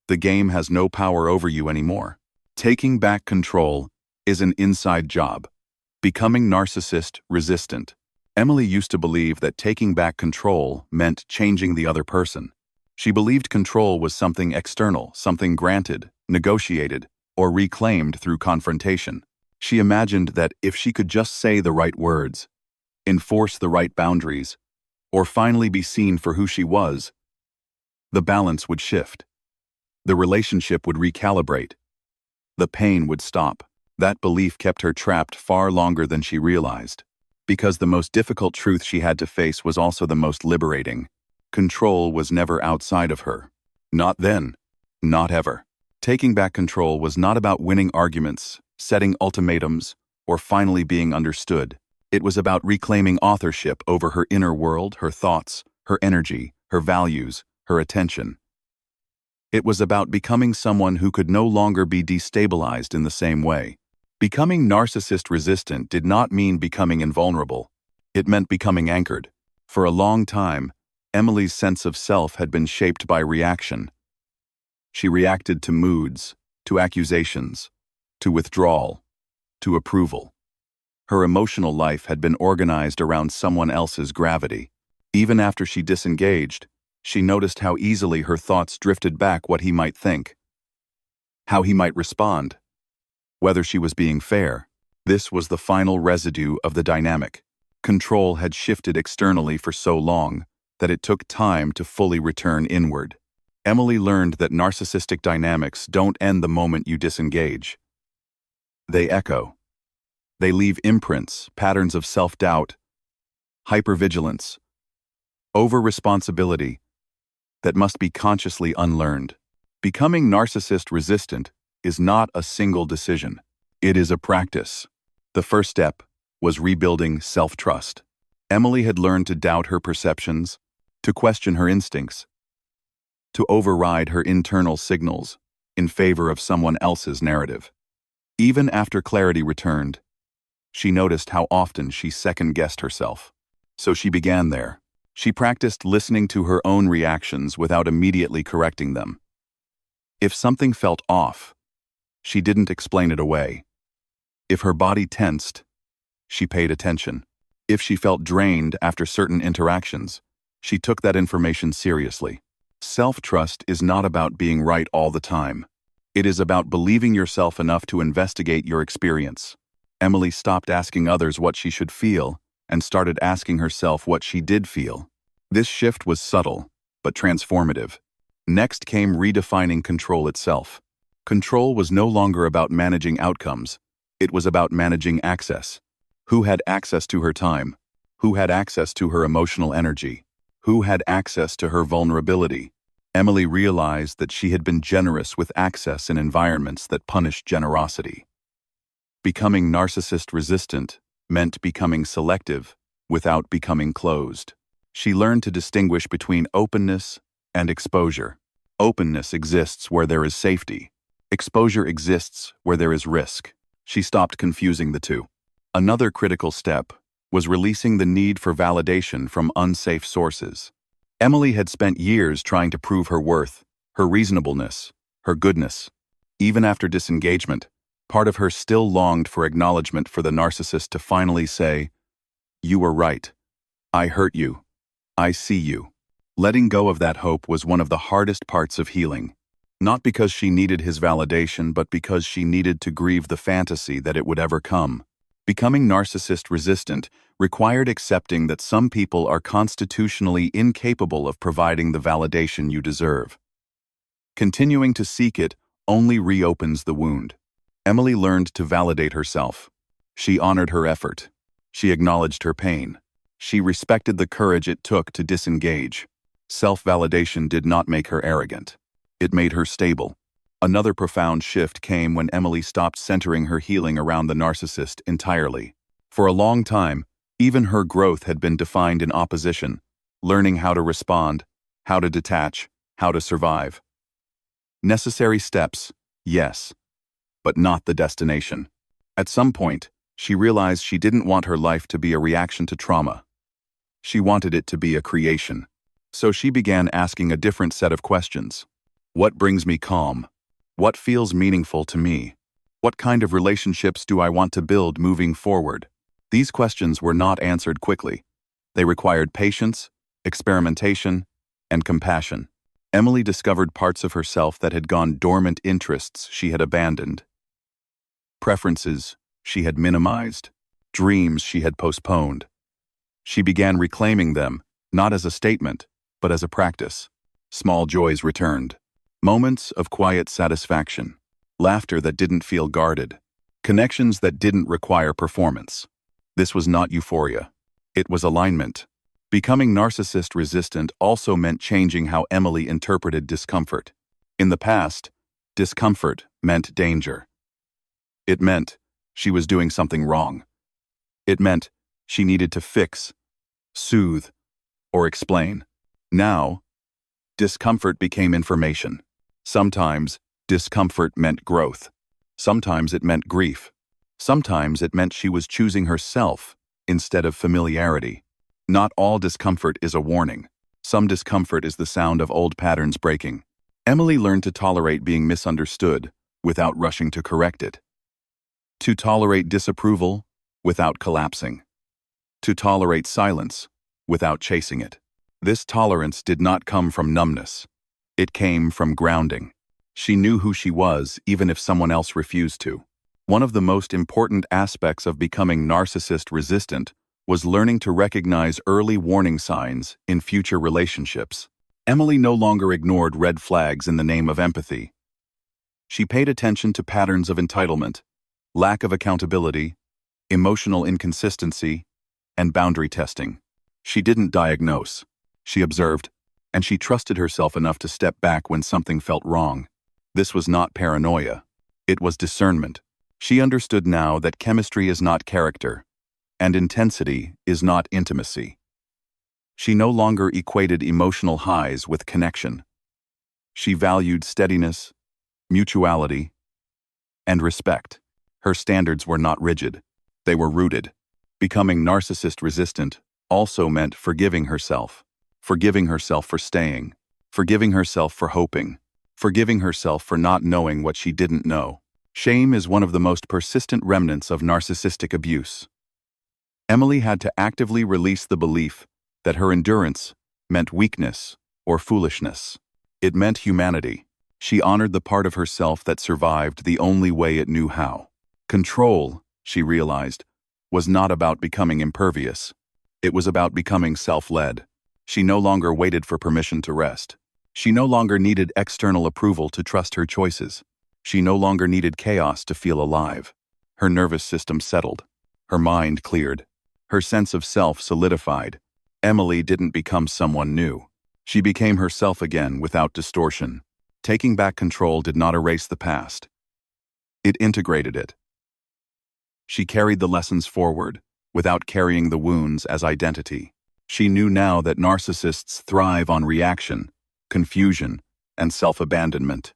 the game has no power over you anymore. Taking back control is an inside job. Becoming narcissist resistant. Emily used to believe that taking back control meant changing the other person. She believed control was something external, something granted, negotiated, or reclaimed through confrontation. She imagined that if she could just say the right words, enforce the right boundaries, or finally be seen for who she was, the balance would shift. The relationship would recalibrate. The pain would stop. That belief kept her trapped far longer than she realized. Because the most difficult truth she had to face was also the most liberating. Control was never outside of her. Not then. Not ever. Taking back control was not about winning arguments, setting ultimatums, or finally being understood. It was about reclaiming authorship over her inner world, her thoughts, her energy, her values, her attention. It was about becoming someone who could no longer be destabilized in the same way. Becoming narcissist resistant did not mean becoming invulnerable. It meant becoming anchored. For a long time, Emily's sense of self had been shaped by reaction. She reacted to moods, to accusations, to withdrawal, to approval. Her emotional life had been organized around someone else's gravity. Even after she disengaged, she noticed how easily her thoughts drifted back what he might think, how he might respond, whether she was being fair. This was the final residue of the dynamic. Control had shifted externally for so long that it took time to fully return inward. Emily learned that narcissistic dynamics don't end the moment you disengage. They echo. They leave imprints, patterns of self-doubt, hypervigilance, over-responsibility that must be consciously unlearned. Becoming narcissist resistant is not a single decision. It is a practice. The first step was rebuilding self-trust. Emily had learned to doubt her perceptions, to question her instincts, to override her internal signals in favor of someone else's narrative. Even after clarity returned, she noticed how often she second-guessed herself. So she began there. She practiced listening to her own reactions without immediately correcting them. If something felt off, she didn't explain it away. If her body tensed, she paid attention. If she felt drained after certain interactions, she took that information seriously. Self-trust is not about being right all the time. It is about believing yourself enough to investigate your experience. Emily stopped asking others what she should feel and started asking herself what she did feel. This shift was subtle, but transformative. Next came redefining control itself. Control was no longer about managing outcomes. It was about managing access. Who had access to her time? Who had access to her emotional energy? Who had access to her vulnerability? Emily realized that she had been generous with access in environments that punished generosity. Becoming narcissist resistant meant becoming selective without becoming closed. She learned to distinguish between openness and exposure. Openness exists where there is safety. Exposure exists where there is risk. She stopped confusing the two. Another critical step was releasing the need for validation from unsafe sources. Emily had spent years trying to prove her worth, her reasonableness, her goodness. Even after disengagement, part of her still longed for acknowledgement for the narcissist to finally say, "You were right. I hurt you. I see you." Letting go of that hope was one of the hardest parts of healing. Not because she needed his validation, but because she needed to grieve the fantasy that it would ever come. Becoming narcissist-resistant required accepting that some people are constitutionally incapable of providing the validation you deserve. Continuing to seek it only reopens the wound. Emily learned to validate herself. She honored her effort. She acknowledged her pain. She respected the courage it took to disengage. Self-validation did not make her arrogant. It made her stable. Another profound shift came when Emily stopped centering her healing around the narcissist entirely. For a long time, even her growth had been defined in opposition, learning how to respond, how to detach, how to survive. Necessary steps, yes, but not the destination. At some point, she realized she didn't want her life to be a reaction to trauma. She wanted it to be a creation. So she began asking a different set of questions. What brings me calm? What feels meaningful to me? What kind of relationships do I want to build moving forward? These questions were not answered quickly. They required patience, experimentation, and compassion. Emily discovered parts of herself that had gone dormant, interests she had abandoned, preferences she had minimized, dreams she had postponed. She began reclaiming them, not as a statement, but as a practice. Small joys returned. Moments of quiet satisfaction. Laughter that didn't feel guarded. Connections that didn't require performance. This was not euphoria. It was alignment. Becoming narcissist-resistant also meant changing how Emily interpreted discomfort. In the past, discomfort meant danger. It meant she was doing something wrong. It meant she needed to fix, soothe, or explain. Now, discomfort became information. Sometimes, discomfort meant growth. Sometimes it meant grief. Sometimes it meant she was choosing herself instead of familiarity. Not all discomfort is a warning. Some discomfort is the sound of old patterns breaking. Emily learned to tolerate being misunderstood without rushing to correct it. To tolerate disapproval without collapsing. To tolerate silence without chasing it. This tolerance did not come from numbness. It came from grounding. She knew who she was, even if someone else refused to. One of the most important aspects of becoming narcissist-resistant was learning to recognize early warning signs in future relationships. Emily no longer ignored red flags in the name of empathy. She paid attention to patterns of entitlement, lack of accountability, emotional inconsistency, and boundary testing. She didn't diagnose. She observed, and she trusted herself enough to step back when something felt wrong. This was not paranoia. It was discernment. She understood now that chemistry is not character, and intensity is not intimacy. She no longer equated emotional highs with connection. She valued steadiness, mutuality, and respect. Her standards were not rigid. They were rooted. Becoming narcissist-resistant also meant forgiving herself. Forgiving herself for staying. Forgiving herself for hoping. Forgiving herself for not knowing what she didn't know. Shame is one of the most persistent remnants of narcissistic abuse. Emily had to actively release the belief that her endurance meant weakness or foolishness. It meant humanity. She honored the part of herself that survived the only way it knew how. Control, she realized, was not about becoming impervious. It was about becoming self-led. She no longer waited for permission to rest. She no longer needed external approval to trust her choices. She no longer needed chaos to feel alive. Her nervous system settled. Her mind cleared. Her sense of self solidified. Emily didn't become someone new. She became herself again without distortion. Taking back control did not erase the past. It integrated it. She carried the lessons forward, without carrying the wounds as identity. She knew now that narcissists thrive on reaction, confusion, and self-abandonment.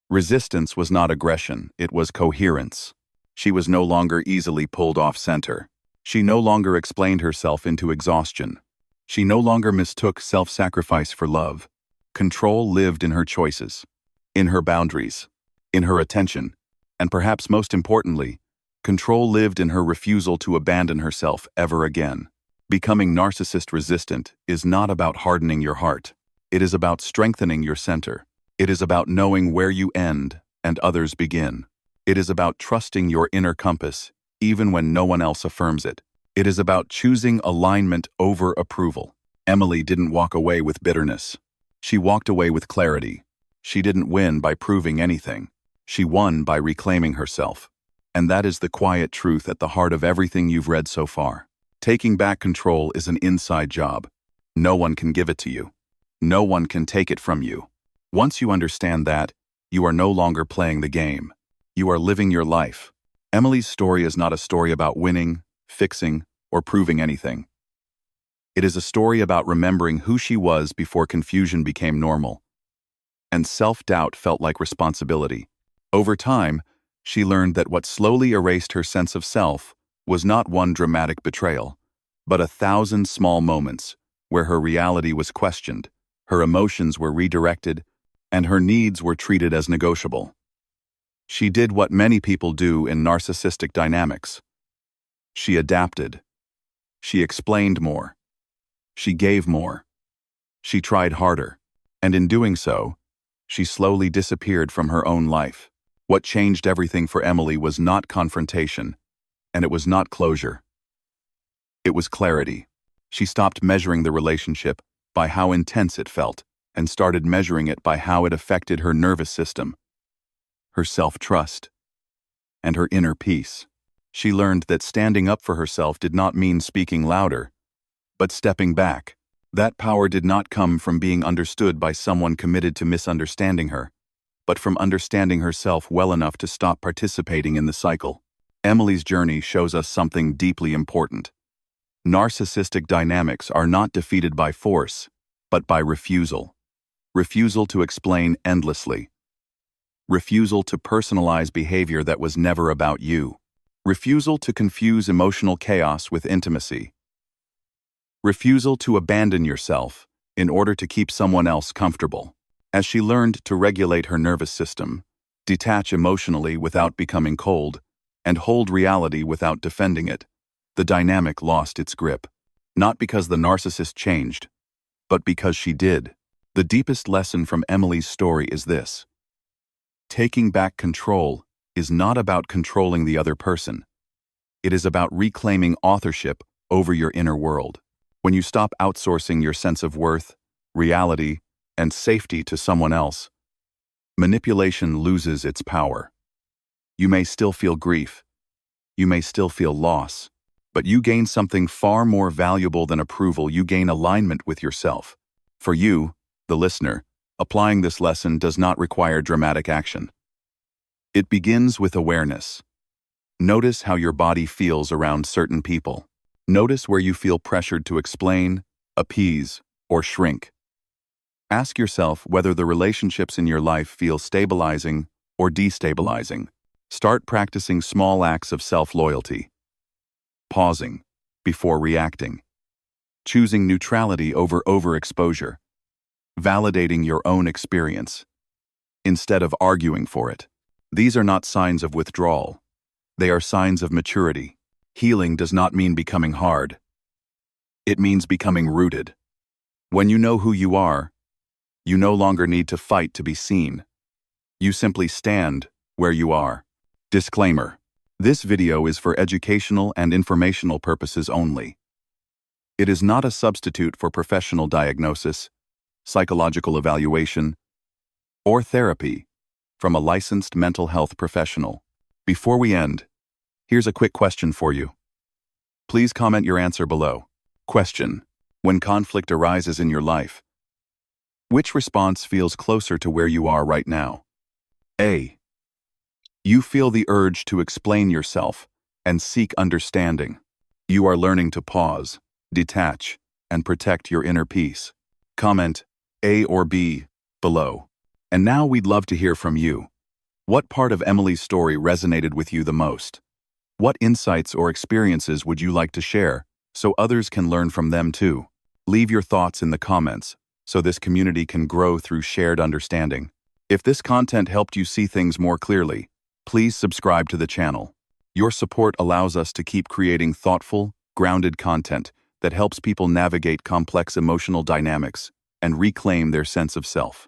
Resistance was not aggression, it was coherence. She was no longer easily pulled off center. She no longer explained herself into exhaustion. She no longer mistook self-sacrifice for love. Control lived in her choices, in her boundaries, in her attention, and perhaps most importantly, control lived in her refusal to abandon herself ever again. Becoming narcissist resistant is not about hardening your heart. It is about strengthening your center. It is about knowing where you end and others begin. It is about trusting your inner compass, even when no one else affirms it. It is about choosing alignment over approval. Emily didn't walk away with bitterness. She walked away with clarity. She didn't win by proving anything. She won by reclaiming herself. And that is the quiet truth at the heart of everything you've read so far. Taking back control is an inside job. No one can give it to you. No one can take it from you. Once you understand that, you are no longer playing the game. You are living your life. Emily's story is not a story about winning, fixing, or proving anything. It is a story about remembering who she was before confusion became normal, and self-doubt felt like responsibility. Over time, she learned that what slowly erased her sense of self was not one dramatic betrayal, but 1,000 small moments where her reality was questioned, her emotions were redirected, and her needs were treated as negotiable. She did what many people do in narcissistic dynamics. She adapted. She explained more. She gave more. She tried harder. And in doing so, she slowly disappeared from her own life. What changed everything for Emily was not confrontation, and it was not closure. It was clarity. She stopped measuring the relationship by how intense it felt, and started measuring it by how it affected her nervous system, her self-trust, and her inner peace. She learned that standing up for herself did not mean speaking louder, but stepping back. That power did not come from being understood by someone committed to misunderstanding her, but from understanding herself well enough to stop participating in the cycle. Emily's journey shows us something deeply important. Narcissistic dynamics are not defeated by force, but by refusal. Refusal to explain endlessly. Refusal to personalize behavior that was never about you. Refusal to confuse emotional chaos with intimacy. Refusal to abandon yourself in order to keep someone else comfortable. As she learned to regulate her nervous system, detach emotionally without becoming cold, and hold reality without defending it, the dynamic lost its grip. Not because the narcissist changed, but because she did. The deepest lesson from Emily's story is this: taking back control is not about controlling the other person. It is about reclaiming authorship over your inner world. When you stop outsourcing your sense of worth, reality, and safety to someone else, manipulation loses its power. You may still feel grief. You may still feel loss. But you gain something far more valuable than approval. You gain alignment with yourself. For you, the listener, applying this lesson does not require dramatic action. It begins with awareness. Notice how your body feels around certain people. Notice where you feel pressured to explain, appease, or shrink. Ask yourself whether the relationships in your life feel stabilizing or destabilizing. Start practicing small acts of self-loyalty. Pausing before reacting. Choosing neutrality over overexposure. Validating your own experience instead of arguing for it. These are not signs of withdrawal. They are signs of maturity. Healing does not mean becoming hard. It means becoming rooted. When you know who you are, you no longer need to fight to be seen. You simply stand where you are. Disclaimer: this video is for educational and informational purposes only. It is not a substitute for professional diagnosis, psychological evaluation, or therapy from a licensed mental health professional. Before we end, here's a quick question for you. Please comment your answer below. Question: when conflict arises in your life, which response feels closer to where you are right now? A. You feel the urge to explain yourself and seek understanding. You are learning to pause, detach, and protect your inner peace. Comment A or B below. And now we'd love to hear from you. What part of Emily's story resonated with you the most? What insights or experiences would you like to share so others can learn from them too? Leave your thoughts in the comments so this community can grow through shared understanding. If this content helped you see things more clearly, please subscribe to the channel. Your support allows us to keep creating thoughtful, grounded content that helps people navigate complex emotional dynamics and reclaim their sense of self.